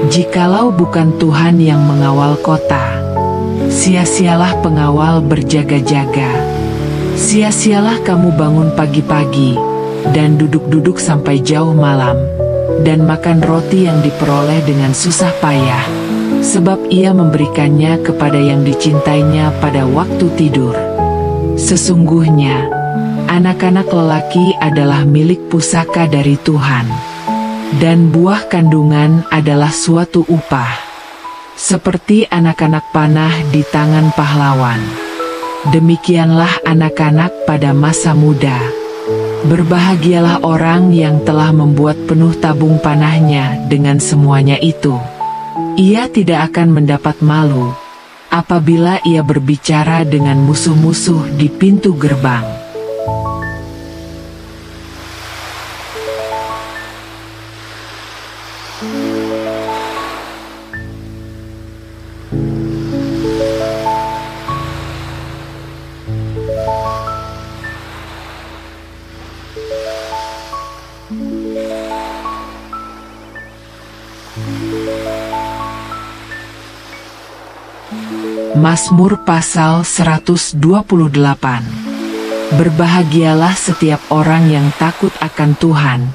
Jikalau bukan Tuhan yang mengawal kota, sia-sialah pengawal berjaga-jaga. Sia-sialah kamu bangun pagi-pagi, dan duduk-duduk sampai jauh malam, dan makan roti yang diperoleh dengan susah payah. Sebab ia memberikannya kepada yang dicintainya pada waktu tidur. Sesungguhnya, anak-anak lelaki adalah milik pusaka dari Tuhan, dan buah kandungan adalah suatu upah, seperti anak-anak panah di tangan pahlawan. Demikianlah anak-anak pada masa muda. Berbahagialah orang yang telah membuat penuh tabung panahnya dengan semuanya itu. Ia tidak akan mendapat malu apabila ia berbicara dengan musuh-musuh di pintu gerbang. Mazmur pasal 128. Berbahagialah setiap orang yang takut akan Tuhan,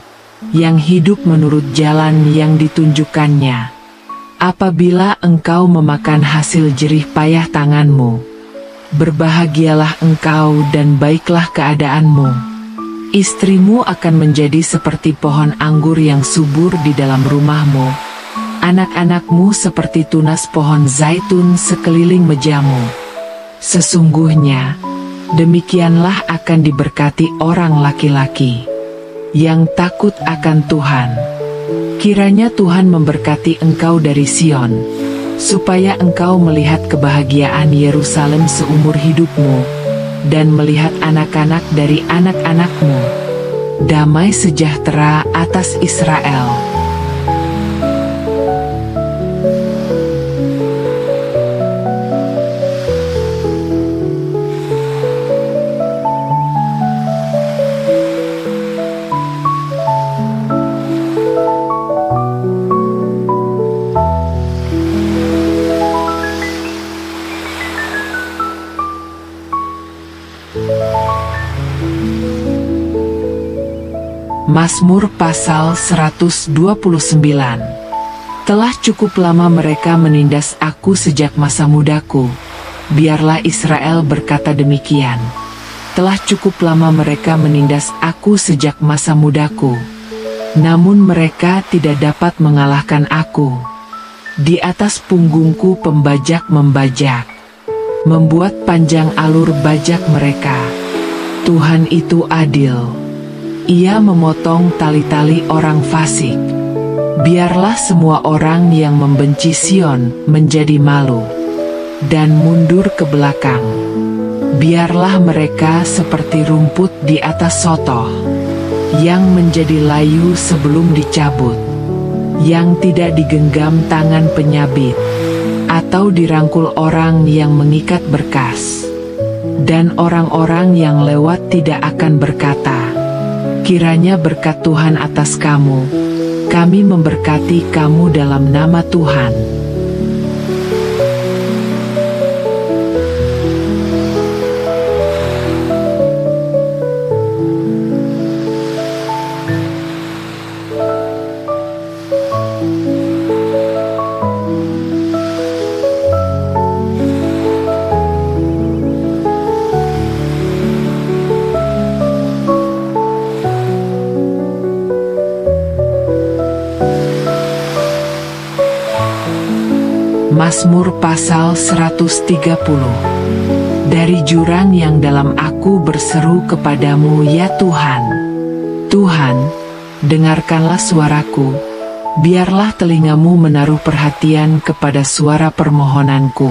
yang hidup menurut jalan yang ditunjukkannya. Apabila engkau memakan hasil jerih payah tanganmu, berbahagialah engkau dan baiklah keadaanmu. Istrimu akan menjadi seperti pohon anggur yang subur di dalam rumahmu. Anak-anakmu seperti tunas pohon zaitun sekeliling mejamu. Sesungguhnya, demikianlah akan diberkati orang laki-laki yang takut akan Tuhan. Kiranya Tuhan memberkati engkau dari Sion, supaya engkau melihat kebahagiaan Yerusalem seumur hidupmu, dan melihat anak-anak dari anak-anakmu. Damai sejahtera atas Israel. Mazmur pasal 129. Telah cukup lama mereka menindas aku sejak masa mudaku. Biarlah Israel berkata demikian. Telah cukup lama mereka menindas aku sejak masa mudaku. Namun mereka tidak dapat mengalahkan aku. Di atas punggungku pembajak membajak, membuat panjang alur bajak mereka. Tuhan itu adil. Ia memotong tali-tali orang fasik. Biarlah semua orang yang membenci Sion menjadi malu dan mundur ke belakang. Biarlah mereka seperti rumput di atas sotoh, yang menjadi layu sebelum dicabut, yang tidak digenggam tangan penyabit, atau dirangkul orang yang mengikat berkas. Dan orang-orang yang lewat tidak akan berkata, kiranya berkat Tuhan atas kamu. Kami memberkati kamu dalam nama Tuhan. Mazmur pasal 130. Dari jurang yang dalam aku berseru kepadamu, ya Tuhan. Tuhan, dengarkanlah suaraku. Biarlah telingamu menaruh perhatian kepada suara permohonanku.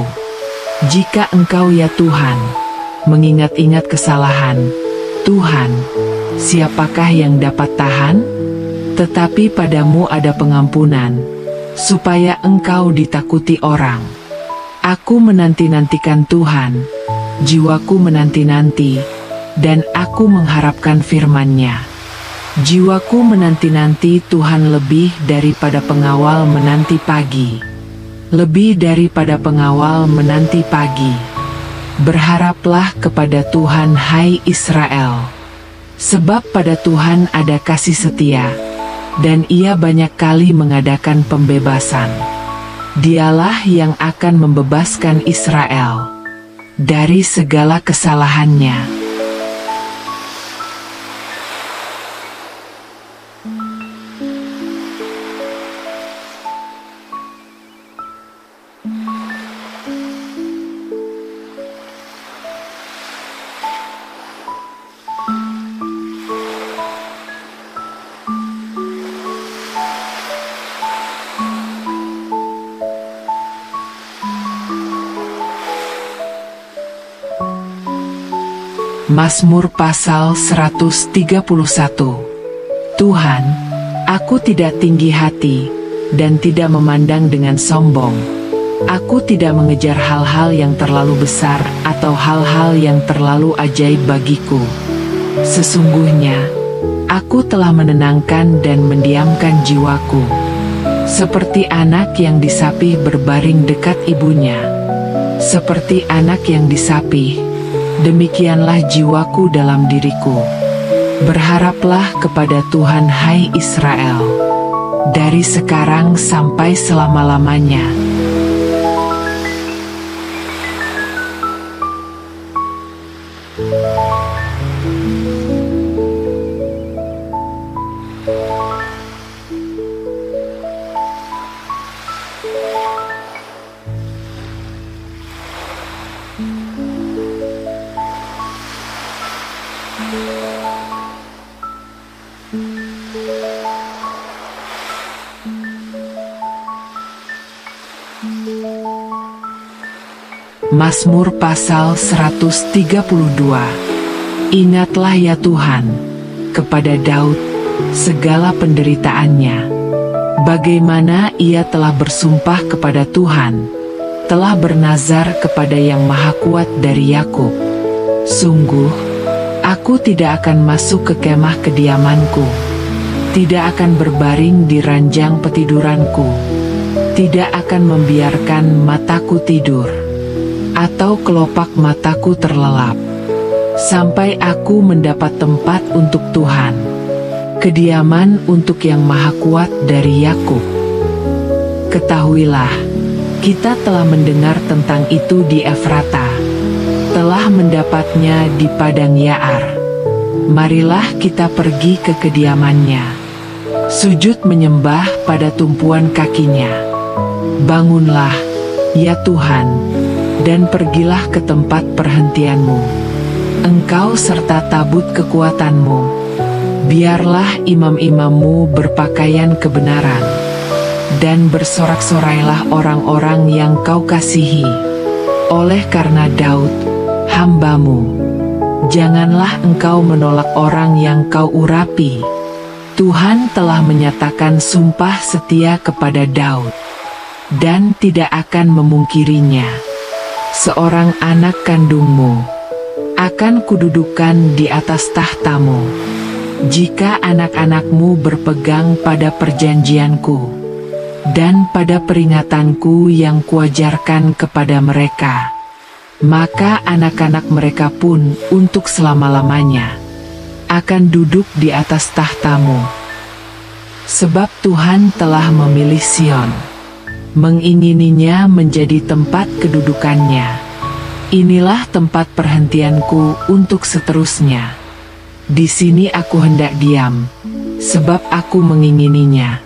Jika engkau, ya Tuhan, mengingat-ingat kesalahan, Tuhan, siapakah yang dapat tahan? Tetapi padamu ada pengampunan, supaya engkau ditakuti orang. Aku menanti-nantikan Tuhan, jiwaku menanti-nanti, dan aku mengharapkan firman-Nya. Jiwaku menanti-nanti Tuhan lebih daripada pengawal menanti pagi. Lebih daripada pengawal menanti pagi. Berharaplah kepada Tuhan, hai Israel. Sebab pada Tuhan ada kasih setia, dan Ia banyak kali mengadakan pembebasan. Dialah yang akan membebaskan Israel dari segala kesalahannya. Mazmur pasal 131. Tuhan, aku tidak tinggi hati, dan tidak memandang dengan sombong. Aku tidak mengejar hal-hal yang terlalu besar, atau hal-hal yang terlalu ajaib bagiku. Sesungguhnya, aku telah menenangkan dan mendiamkan jiwaku, seperti anak yang disapih berbaring dekat ibunya. Seperti anak yang disapih, demikianlah jiwaku dalam diriku. Berharaplah kepada Tuhan, hai Israel, dari sekarang sampai selama-lamanya. Mazmur pasal 132. Ingatlah ya Tuhan, kepada Daud, segala penderitaannya. Bagaimana ia telah bersumpah kepada Tuhan, telah bernazar kepada Yang Maha Kuat dari Yakub. Sungguh, aku tidak akan masuk ke kemah kediamanku, tidak akan berbaring di ranjang petiduranku, tidak akan membiarkan mataku tidur, atau kelopak mataku terlelap, sampai aku mendapat tempat untuk Tuhan, kediaman untuk Yang Maha Kuat dari Yakub. Ketahuilah, kita telah mendengar tentang itu di Efrata, telah mendapatnya di padang Yaar. Marilah kita pergi ke kediamannya, sujud menyembah pada tumpuan kakinya. Bangunlah, ya Tuhan, dan pergilah ke tempat perhentianmu, engkau serta tabut kekuatanmu. Biarlah imam-imammu berpakaian kebenaran, dan bersorak-sorailah orang-orang yang kau kasihi. Oleh karena Daud, hambamu, janganlah engkau menolak orang yang kau urapi. Tuhan telah menyatakan sumpah setia kepada Daud, dan tidak akan memungkirinya. Seorang anak kandungmu akan kududukan di atas tahtamu, jika anak-anakmu berpegang pada perjanjianku dan pada peringatanku yang kuajarkan kepada mereka, maka anak-anak mereka pun untuk selama-lamanya akan duduk di atas tahtamu. Sebab Tuhan telah memilih Sion, mengingininya menjadi tempat kedudukannya. Inilah tempat perhentianku untuk seterusnya. Di sini aku hendak diam, sebab aku mengingininya.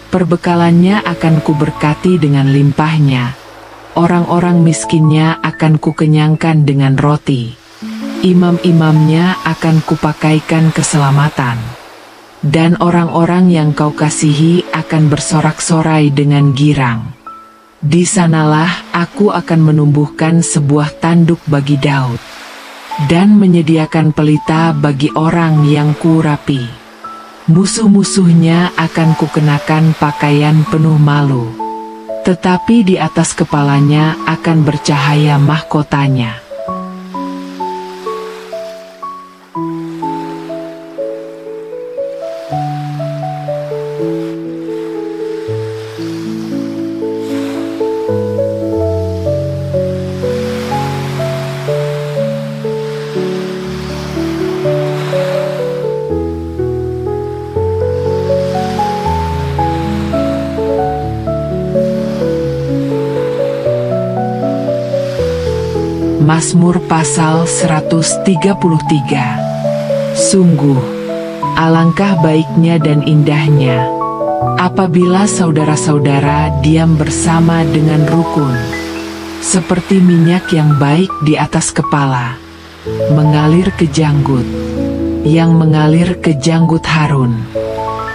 Perbekalannya akan kuberkati dengan limpahnya, orang-orang miskinnya akan kukenyangkan dengan roti. Imam-imamnya akan kupakaikan keselamatan, dan orang-orang yang kau kasihi akan bersorak-sorai dengan girang. Di sanalah aku akan menumbuhkan sebuah tanduk bagi Daud, dan menyediakan pelita bagi orang yang kuurapi. Musuh-musuhnya akan kukenakan pakaian penuh malu, tetapi di atas kepalanya akan bercahaya mahkotanya. Mazmur pasal 133. Sungguh, alangkah baiknya dan indahnya apabila saudara-saudara diam bersama dengan rukun, seperti minyak yang baik di atas kepala, mengalir ke janggut, yang mengalir ke janggut Harun,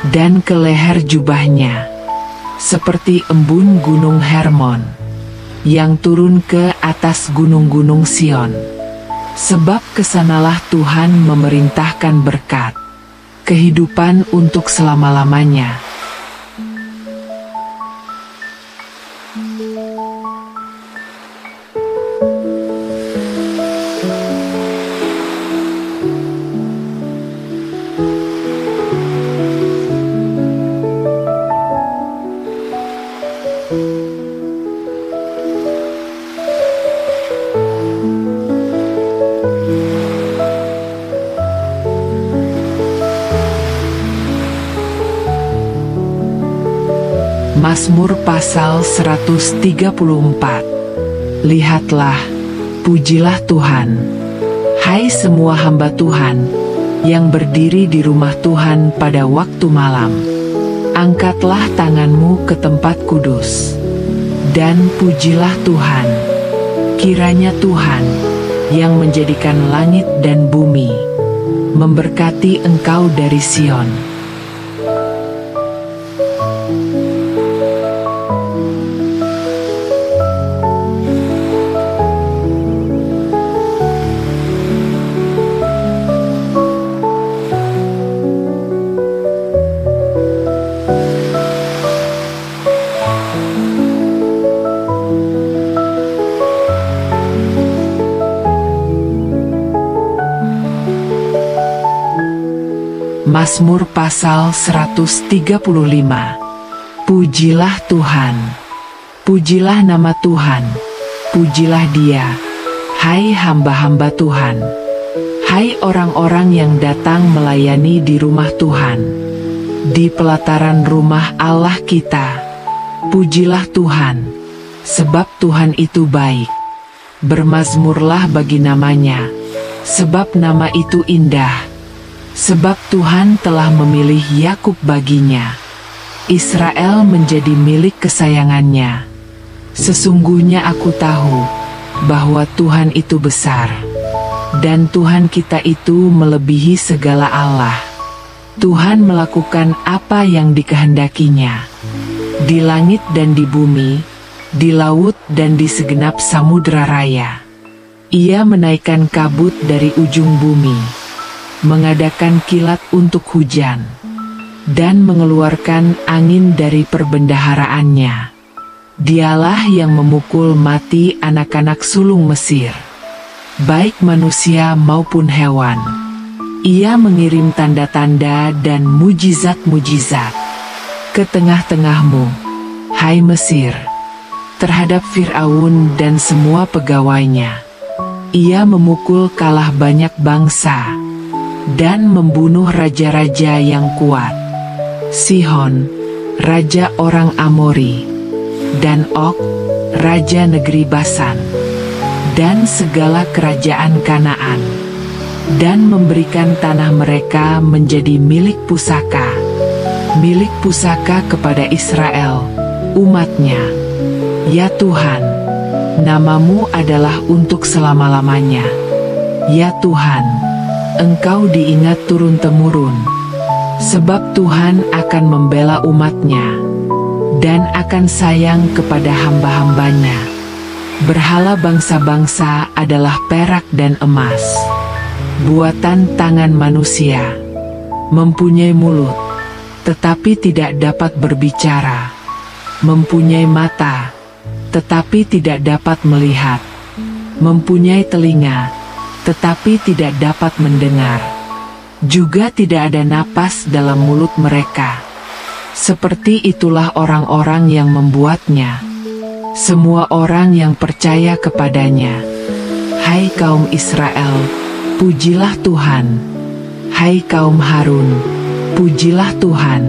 dan ke leher jubahnya, seperti embun gunung Hermon, yang turun ke atas gunung-gunung Sion. Sebab kesanalah Tuhan memerintahkan berkat, kehidupan untuk selama-lamanya. Mazmur pasal 134. Lihatlah, pujilah Tuhan, hai semua hamba Tuhan, yang berdiri di rumah Tuhan pada waktu malam. Angkatlah tanganmu ke tempat kudus, dan pujilah Tuhan. Kiranya Tuhan, yang menjadikan langit dan bumi, memberkati engkau dari Sion. Mazmur pasal 135. Pujilah Tuhan. Pujilah nama Tuhan. Pujilah Dia, hai hamba-hamba Tuhan. Hai orang-orang yang datang melayani di rumah Tuhan, di pelataran rumah Allah kita. Pujilah Tuhan, sebab Tuhan itu baik. Bermazmurlah bagi namanya, sebab nama itu indah. Sebab Tuhan telah memilih Yakub baginya, Israel menjadi milik kesayangannya. Sesungguhnya aku tahu bahwa Tuhan itu besar, dan Tuhan kita itu melebihi segala Allah. Tuhan melakukan apa yang dikehendakinya, di langit dan di bumi, di laut dan di segenap samudera raya. Ia menaikkan kabut dari ujung bumi, mengadakan kilat untuk hujan, dan mengeluarkan angin dari perbendaharaannya. Dialah yang memukul mati anak-anak sulung Mesir, baik manusia maupun hewan. Ia mengirim tanda-tanda dan mujizat-mujizat ke tengah-tengahmu, hai Mesir, terhadap Firaun dan semua pegawainya. Ia memukul kalah banyak bangsa dan membunuh raja-raja yang kuat, Sihon, raja orang Amori, dan Og, raja negeri Basan, dan segala kerajaan Kanaan, dan memberikan tanah mereka menjadi milik pusaka kepada Israel, umatnya. Ya Tuhan, namamu adalah untuk selama-lamanya. Ya Tuhan, Engkau diingat turun-temurun, sebab Tuhan akan membela umatnya, dan akan sayang kepada hamba-hambanya. Berhala bangsa-bangsa adalah perak dan emas, buatan tangan manusia. Mempunyai mulut, tetapi tidak dapat berbicara. Mempunyai mata, tetapi tidak dapat melihat. Mempunyai telinga, tetapi tidak dapat mendengar. Juga tidak ada napas dalam mulut mereka. Seperti itulah orang-orang yang membuatnya, semua orang yang percaya kepadanya. Hai kaum Israel, pujilah Tuhan. Hai kaum Harun, pujilah Tuhan.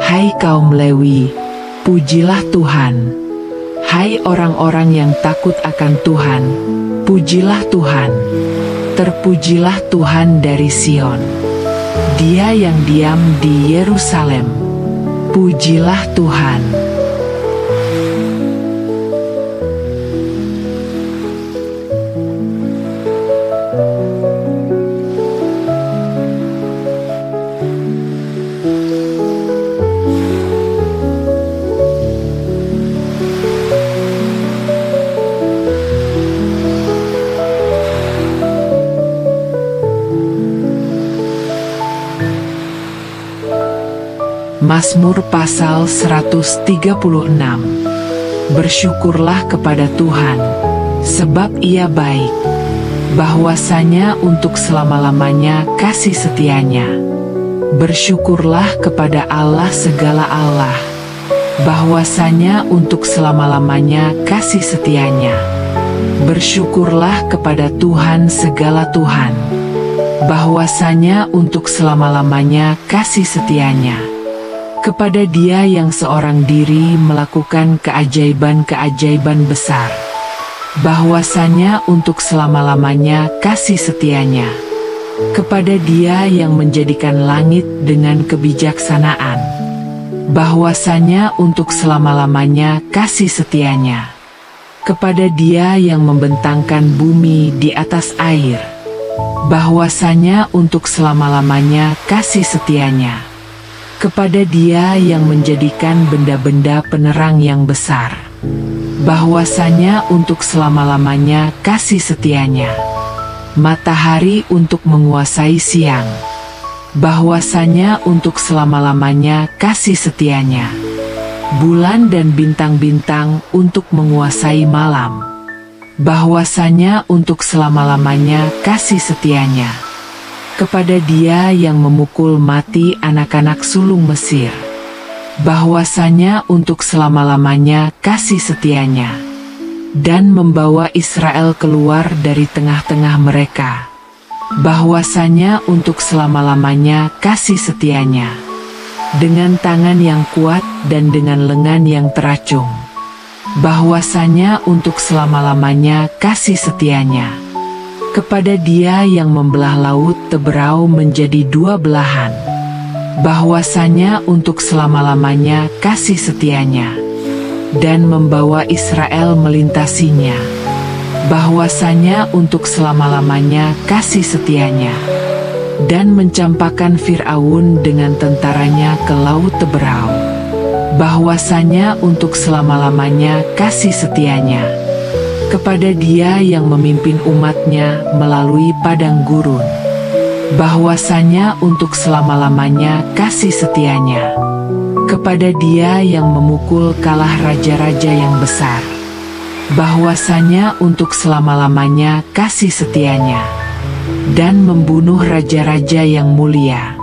Hai kaum Lewi, pujilah Tuhan. Hai orang-orang yang takut akan Tuhan, pujilah Tuhan. Terpujilah Tuhan dari Sion, Dia yang diam di Yerusalem. Pujilah Tuhan. Mazmur pasal 136. Bersyukurlah kepada Tuhan, sebab Ia baik, bahwasanya untuk selama-lamanya kasih setianya. Bersyukurlah kepada Allah segala Allah, bahwasanya untuk selama-lamanya kasih setianya. Bersyukurlah kepada Tuhan segala Tuhan, bahwasanya untuk selama-lamanya kasih setianya. Kepada Dia yang seorang diri melakukan keajaiban-keajaiban besar, bahwasanya untuk selama-lamanya kasih setianya. Kepada Dia yang menjadikan langit dengan kebijaksanaan, bahwasanya untuk selama-lamanya kasih setianya. Kepada Dia yang membentangkan bumi di atas air, bahwasanya untuk selama-lamanya kasih setianya. Kepada Dia yang menjadikan benda-benda penerang yang besar, bahwasanya untuk selama-lamanya kasih setianya. Matahari untuk menguasai siang, bahwasanya untuk selama-lamanya kasih setianya. Bulan dan bintang-bintang untuk menguasai malam, bahwasanya untuk selama-lamanya kasih setianya. kepada Dia yang memukul mati anak-anak sulung Mesir, bahwasanya untuk selama-lamanya kasih setianya, dan membawa Israel keluar dari tengah-tengah mereka, bahwasanya untuk selama-lamanya kasih setianya, dengan tangan yang kuat dan dengan lengan yang teracung, bahwasanya untuk selama-lamanya kasih setianya, kepada Dia yang membelah laut Teberau menjadi dua belahan, bahwasanya untuk selama-lamanya kasih setianya, dan membawa Israel melintasinya, bahwasanya untuk selama-lamanya kasih setianya, dan mencampakkan Fir'aun dengan tentaranya ke laut Teberau, bahwasanya untuk selama-lamanya kasih setianya, kepada Dia yang memimpin umatnya melalui padang gurun, bahwasanya untuk selama-lamanya kasih setianya, kepada Dia yang memukul kalah raja-raja yang besar, bahwasanya untuk selama-lamanya kasih setianya, dan membunuh raja-raja yang mulia,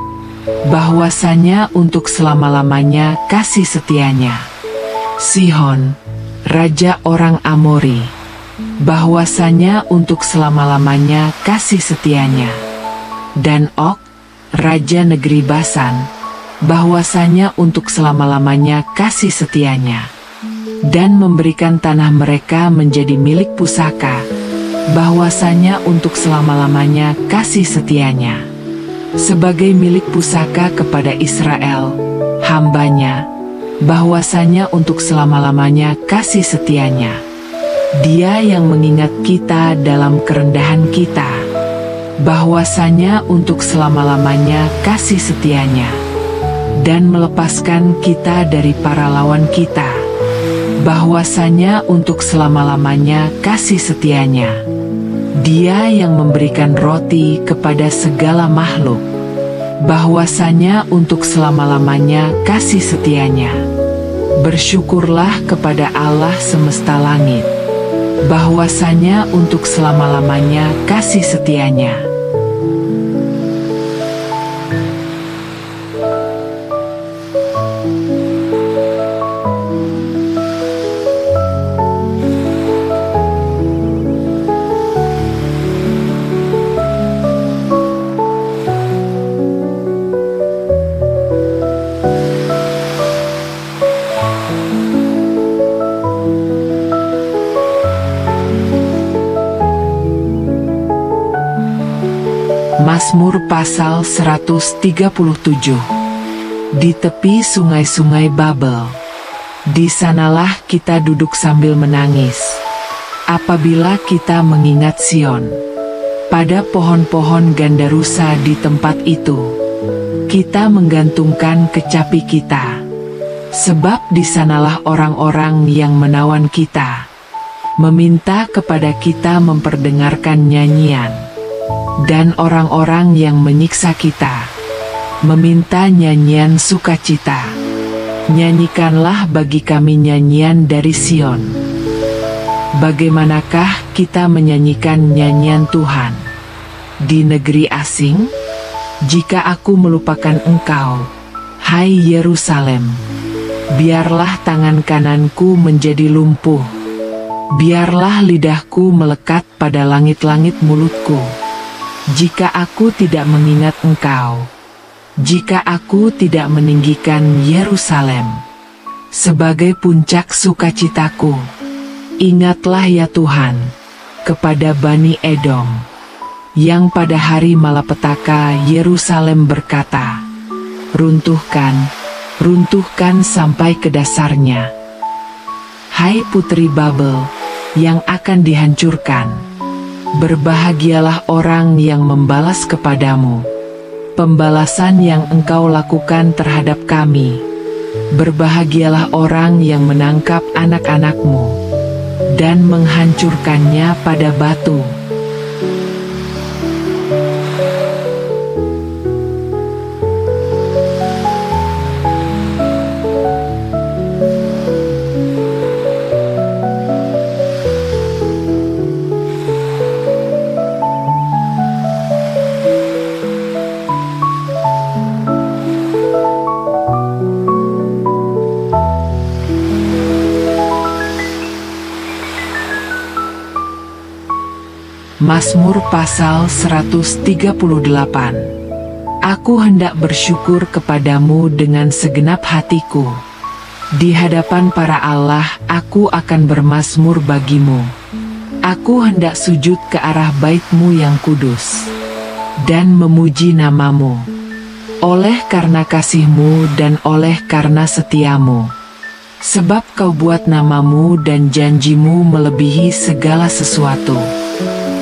bahwasanya untuk selama-lamanya kasih setianya, Sihon, raja orang Amori, bahwasanya untuk selama-lamanya kasih setianya, dan Og, raja negeri Basan, bahwasanya untuk selama-lamanya kasih setianya, dan memberikan tanah mereka menjadi milik pusaka, bahwasanya untuk selama-lamanya kasih setianya, sebagai milik pusaka kepada Israel, hambanya, bahwasanya untuk selama-lamanya kasih setianya. Dia yang mengingat kita dalam kerendahan kita, bahwasanya untuk selama-lamanya kasih setianya, dan melepaskan kita dari para lawan kita, bahwasanya untuk selama-lamanya kasih setianya. Dia yang memberikan roti kepada segala makhluk, bahwasanya untuk selama-lamanya kasih setianya. Bersyukurlah kepada Allah semesta langit, bahwasanya untuk selama-lamanya kasih setianya. Mazmur pasal 137. Di tepi sungai-sungai Babel, di sanalah kita duduk sambil menangis, apabila kita mengingat Sion. Pada pohon-pohon gandarusa di tempat itu, kita menggantungkan kecapi kita, sebab di sanalah orang-orang yang menawan kita, meminta kepada kita memperdengarkan nyanyian. Dan orang-orang yang menyiksa kita, meminta nyanyian sukacita. Nyanyikanlah bagi kami nyanyian dari Sion. Bagaimanakah kita menyanyikan nyanyian Tuhan di negeri asing? Jika aku melupakan engkau, hai Yerusalem, biarlah tangan kananku menjadi lumpuh, biarlah lidahku melekat pada langit-langit mulutku. Jika aku tidak mengingat engkau, jika aku tidak meninggikan Yerusalem sebagai puncak sukacitaku, ingatlah ya Tuhan, kepada Bani Edom, yang pada hari malapetaka Yerusalem berkata, runtuhkan, runtuhkan sampai ke dasarnya. Hai putri Babel, yang akan dihancurkan, berbahagialah orang yang membalas kepadamu pembalasan yang engkau lakukan terhadap kami. Berbahagialah orang yang menangkap anak-anakmu dan menghancurkannya pada batu. Mazmur pasal 138. Aku hendak bersyukur kepadamu dengan segenap hatiku. Di hadapan para Allah aku akan bermazmur bagimu. Aku hendak sujud ke arah bait-Mu yang kudus, dan memuji namamu. Oleh karena kasih-Mu dan oleh karena setia-Mu. Sebab Kau buat namamu dan janji-Mu melebihi segala sesuatu.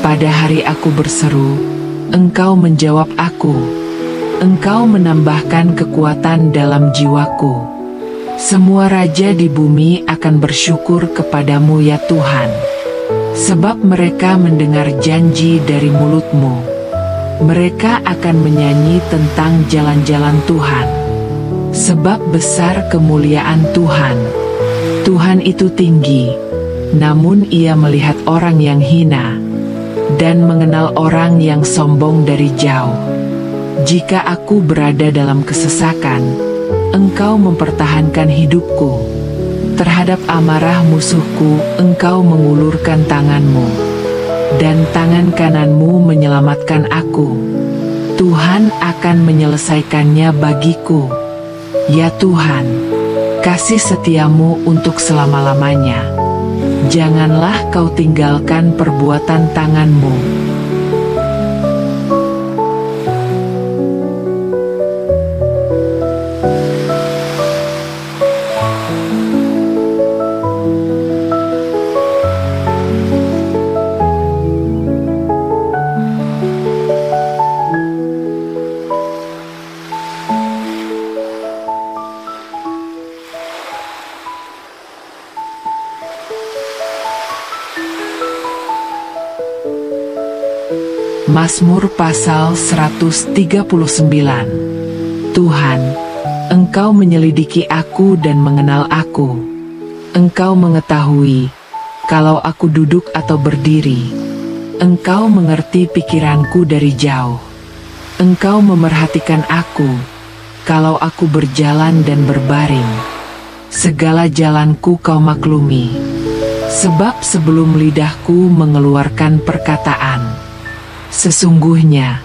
Pada hari aku berseru, Engkau menjawab aku. Engkau menambahkan kekuatan dalam jiwaku. Semua raja di bumi akan bersyukur kepadamu ya Tuhan. Sebab mereka mendengar janji dari mulut-Mu. Mereka akan menyanyi tentang jalan-jalan Tuhan. Sebab besar kemuliaan Tuhan. Tuhan itu tinggi, namun Ia melihat orang yang hina, dan mengenal orang yang sombong dari jauh. Jika aku berada dalam kesesakan, Engkau mempertahankan hidupku. Terhadap amarah musuhku, Engkau mengulurkan tangan-Mu, dan tangan kanan-Mu menyelamatkan aku. Tuhan akan menyelesaikannya bagiku. Ya Tuhan, kasih setia-Mu untuk selama-lamanya. Janganlah Kau tinggalkan perbuatan tangan-Mu. Mazmur pasal 139. Tuhan, Engkau menyelidiki aku dan mengenal aku. Engkau mengetahui kalau aku duduk atau berdiri. Engkau mengerti pikiranku dari jauh. Engkau memerhatikan aku kalau aku berjalan dan berbaring. Segala jalanku Kau maklumi. Sebab sebelum lidahku mengeluarkan perkataan, sesungguhnya,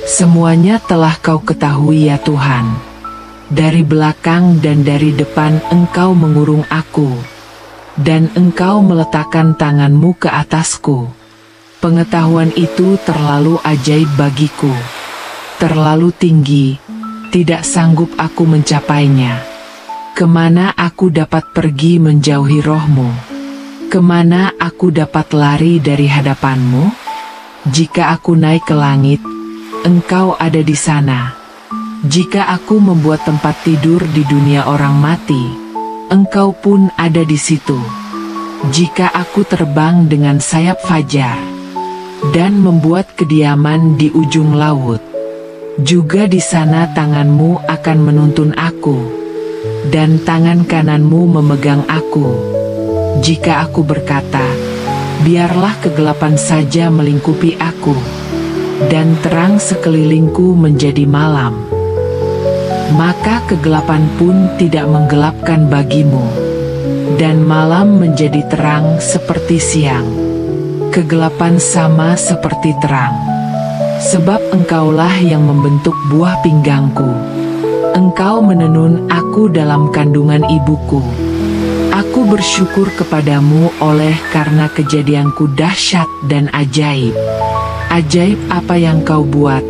semuanya telah Kau ketahui ya Tuhan. Dari belakang dan dari depan Engkau mengurung aku, dan Engkau meletakkan tangan-Mu ke atasku. Pengetahuan itu terlalu ajaib bagiku, terlalu tinggi, tidak sanggup aku mencapainya. Kemana aku dapat pergi menjauhi Roh-Mu? Kemana aku dapat lari dari hadapan-Mu? Jika aku naik ke langit, Engkau ada di sana. Jika aku membuat tempat tidur di dunia orang mati, Engkau pun ada di situ. Jika aku terbang dengan sayap fajar, dan membuat kediaman di ujung laut, juga di sana tangan-Mu akan menuntun aku, dan tangan kanan-Mu memegang aku. Jika aku berkata, biarlah kegelapan saja melingkupi aku, dan terang sekelilingku menjadi malam. Maka kegelapan pun tidak menggelapkan bagimu, dan malam menjadi terang seperti siang. Kegelapan sama seperti terang. Sebab Engkaulah yang membentuk buah pinggangku. Engkau menenun aku dalam kandungan ibuku. Aku bersyukur kepadamu oleh karena kejadianku dahsyat dan ajaib. Ajaib apa yang Kau buat,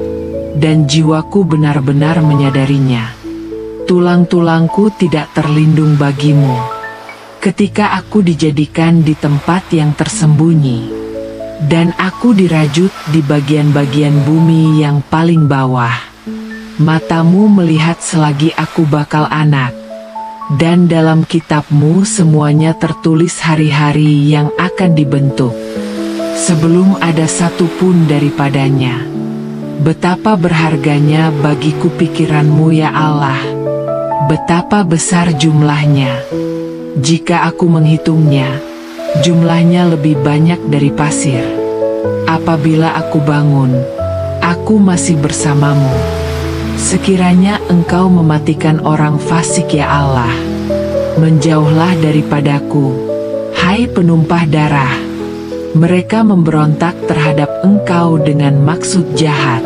dan jiwaku benar-benar menyadarinya. Tulang-tulangku tidak terlindung bagimu. Ketika aku dijadikan di tempat yang tersembunyi, dan aku dirajut di bagian-bagian bumi yang paling bawah. Matamu melihat selagi aku bakal anak. Dan dalam kitab-Mu semuanya tertulis hari-hari yang akan dibentuk, sebelum ada satu pun daripadanya. Betapa berharganya bagiku pikiran-Mu ya Allah. Betapa besar jumlahnya. Jika aku menghitungnya, jumlahnya lebih banyak dari pasir. Apabila aku bangun, aku masih bersama-Mu. Sekiranya Engkau mematikan orang fasik ya Allah, menjauhlah daripadaku, hai penumpah darah. Mereka memberontak terhadap Engkau dengan maksud jahat,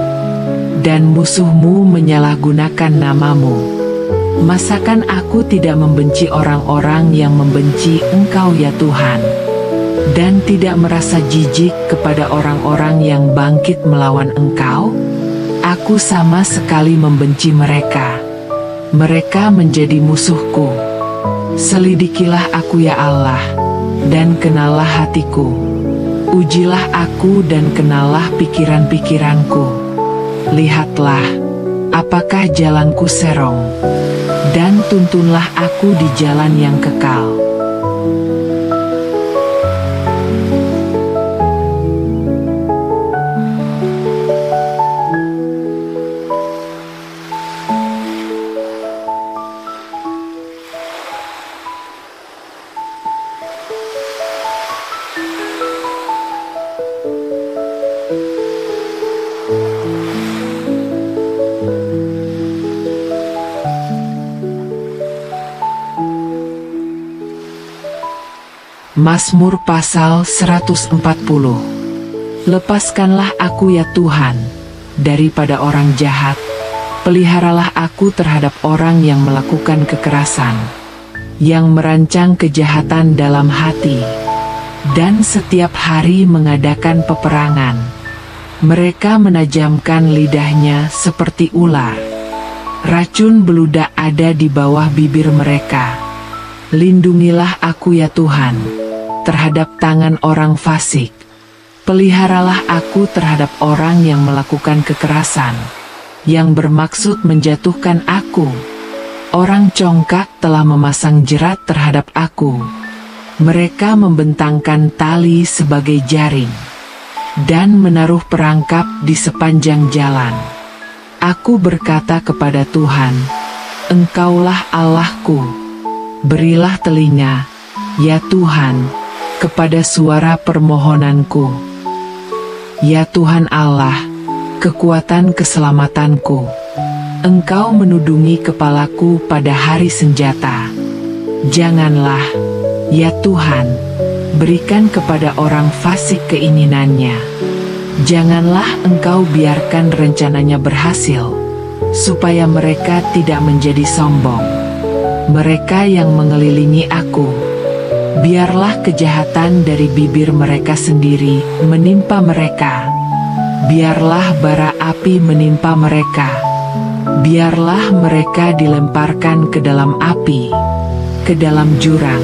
dan musuhmu menyalahgunakan namamu. Masakan aku tidak membenci orang-orang yang membenci Engkau ya Tuhan, dan tidak merasa jijik kepada orang-orang yang bangkit melawan Engkau? Aku sama sekali membenci mereka. Mereka menjadi musuhku. Selidikilah aku ya Allah, dan kenallah hatiku. Ujilah aku dan kenallah pikiran-pikiranku. Lihatlah, apakah jalanku serong, dan tuntunlah aku di jalan yang kekal. Mazmur pasal 140. Lepaskanlah aku ya Tuhan, daripada orang jahat. Peliharalah aku terhadap orang yang melakukan kekerasan, yang merancang kejahatan dalam hati, dan setiap hari mengadakan peperangan. Mereka menajamkan lidahnya seperti ular. Racun beludak ada di bawah bibir mereka. Lindungilah aku ya Tuhan terhadap tangan orang fasik. Peliharalah aku terhadap orang yang melakukan kekerasan, yang bermaksud menjatuhkan aku. Orang congkak telah memasang jerat terhadap aku. Mereka membentangkan tali sebagai jaring, dan menaruh perangkap di sepanjang jalan. Aku berkata kepada Tuhan, Engkaulah Allahku. Berilah telinga, ya Tuhan, kepada suara permohonanku. Ya Tuhan Allah, kekuatan keselamatanku, Engkau menudungi kepalaku pada hari senjata. Janganlah, ya Tuhan, berikan kepada orang fasik keinginannya. Janganlah Engkau biarkan rencananya berhasil, supaya mereka tidak menjadi sombong. Mereka yang mengelilingi aku, biarlah kejahatan dari bibir mereka sendiri menimpa mereka. Biarlah bara api menimpa mereka. Biarlah mereka dilemparkan ke dalam api, ke dalam jurang,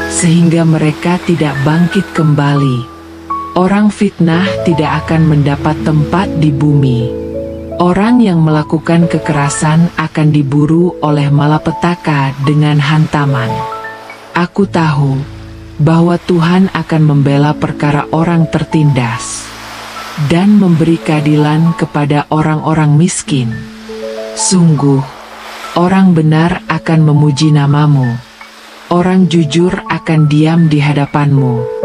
sehingga mereka tidak bangkit kembali. Orang fitnah tidak akan mendapat tempat di bumi. Orang yang melakukan kekerasan akan diburu oleh malapetaka dengan hantaman. Aku tahu bahwa Tuhan akan membela perkara orang tertindas dan memberi keadilan kepada orang-orang miskin. Sungguh, orang benar akan memuji namamu. Orang jujur akan diam di hadapanmu.